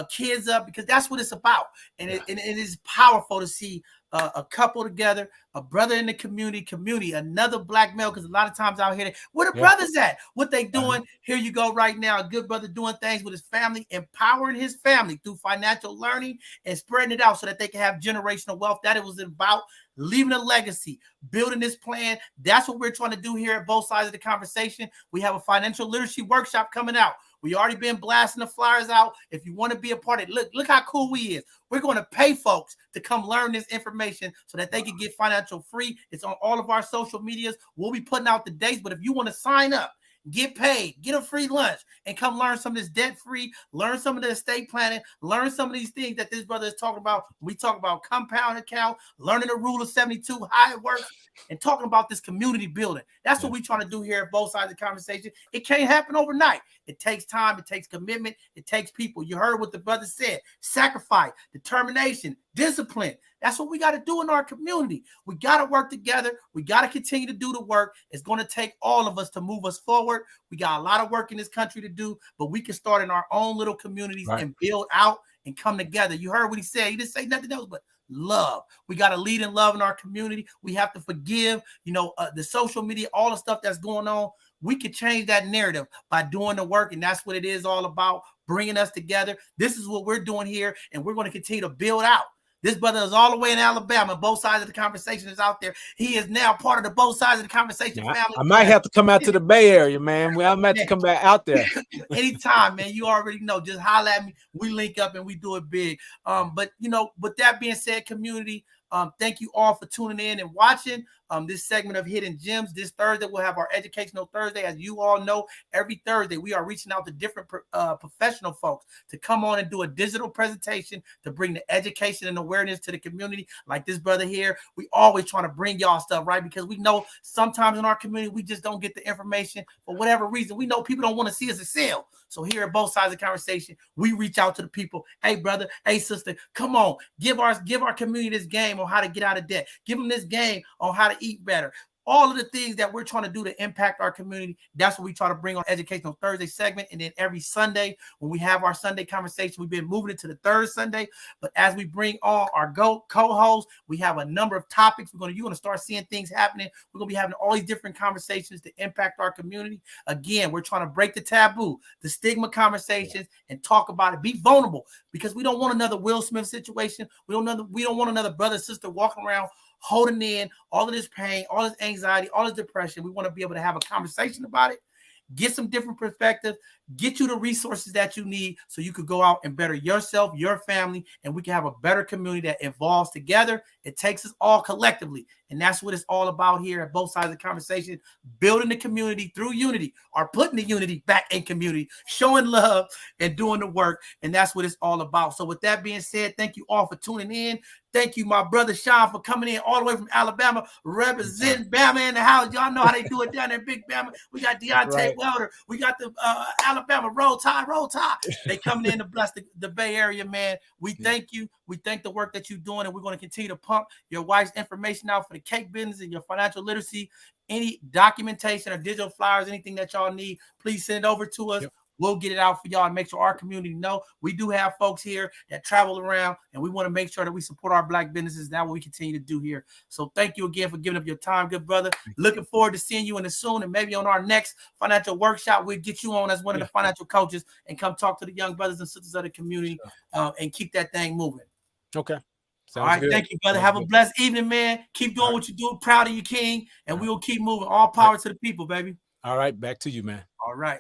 kids up, because that's what it's about. And it is powerful to see a couple together, a brother in the community, another black male, because a lot of times out here, where the brothers at? What they doing? Here you go right now, a good brother doing things with his family, empowering his family through financial learning and spreading it out so that they can have generational wealth. That it was about leaving a legacy, building this plan. That's what we're trying to do here at both sides of the conversation. We have a financial literacy workshop coming out. We already been blasting the flyers out. If you want to be a part of it, look how cool we is. We're going to pay folks to come learn this information so that they can get financial free. It's on all of our social medias. We'll be putting out the dates, but if you want to sign up, get paid, get a free lunch, and come learn some of this debt-free, learn some of the estate planning, learn some of these things that this brother is talking about. We talk about compound account, learning the rule of 72, how it works, and talking about this community building. That's what we're trying to do here at both sides of the conversation. It can't happen overnight. It takes time. It takes commitment. It takes people. You heard what the brother said. Sacrifice, determination, discipline. That's what we got to do in our community. We got to work together. We got to continue to do the work. It's going to take all of us to move us forward. We got a lot of work in this country to do, but we can start in our own little communities and build out and come together. You heard what he said. He didn't say nothing else but love. We got to lead in love in our community. We have to forgive, the social media, all the stuff that's going on. We could change that narrative by doing the work, and that's what it is all about, bringing us together. This is what we're doing here, and we're going to continue to build out. This brother is all the way in Alabama. Both sides of the conversation is out there. He is now part of the both sides of the conversation family. I might have to come out to the Bay Area, man. I might have to come back out there. Anytime, man. You already know. Just holler at me. We link up and we do it big. But with that being said, community, thank you all for tuning in and watching this segment of Hidden Gems. This Thursday, we'll have our Educational Thursday. As you all know, every Thursday, we are reaching out to different professional folks to come on and do a digital presentation to bring the education and awareness to the community. Like this brother here, we always trying to bring y'all stuff, right? Because we know sometimes in our community, we just don't get the information for whatever reason. We know people don't want to see us excel. So here at both sides of the conversation, we reach out to the people. Hey, brother, hey, sister, come on, give our community this game on how to get out of debt. Give them this game on how to eat better. All of the things that we're trying to do to impact our community, that's what we try to bring on Educational Thursday segment. And then every Sunday, when we have our Sunday conversation, we've been moving it to the third Sunday. But as we bring on our co-hosts, we have a number of topics. You're going to start seeing things happening. We're going to be having all these different conversations to impact our community. Again, we're trying to break the taboo, the stigma conversations, and talk about it. Be vulnerable, because we don't want another Will Smith situation. We don't want another brother, sister walking around holding in all of this pain, all this anxiety, all this depression. We want to be able to have a conversation about it, get some different perspectives, get you the resources that you need so you could go out and better yourself, your family, and we can have a better community that evolves together. It takes us all collectively. And that's what it's all about here at both sides of the conversation, building the community through unity, or putting the unity back in community, showing love and doing the work. And that's what it's all about. So with that being said, thank you all for tuning in. Thank you, my brother Sean, for coming in all the way from Alabama, representing Bama in the house. Y'all know how they do it down there in Big Bama. We got Deontay Welder. We got the Alabama Roll Tide. They coming in to bless the Bay Area, man. We thank you. We thank the work that you're doing, and we're going to continue to pump your wife's information out for the cake business and your financial literacy. Any documentation or digital flyers, anything that y'all need, please send it over to us. Yep. We'll get it out for y'all and make sure our community know. We do have folks here that travel around, and we want to make sure that we support our Black businesses. That's what we continue to do here. So thank you again for giving up your time, good brother. Looking forward to seeing you in the soon, and maybe on our next financial workshop, we'll get you on as one of the financial coaches and come talk to the young brothers and sisters of the community and keep that thing moving. Okay. Sounds all right, good. Thank you, brother. Have a blessed evening, man. Keep doing what you do. Proud of you, King, and we will keep moving. All power to the people, baby. All right, back to you, man. All right.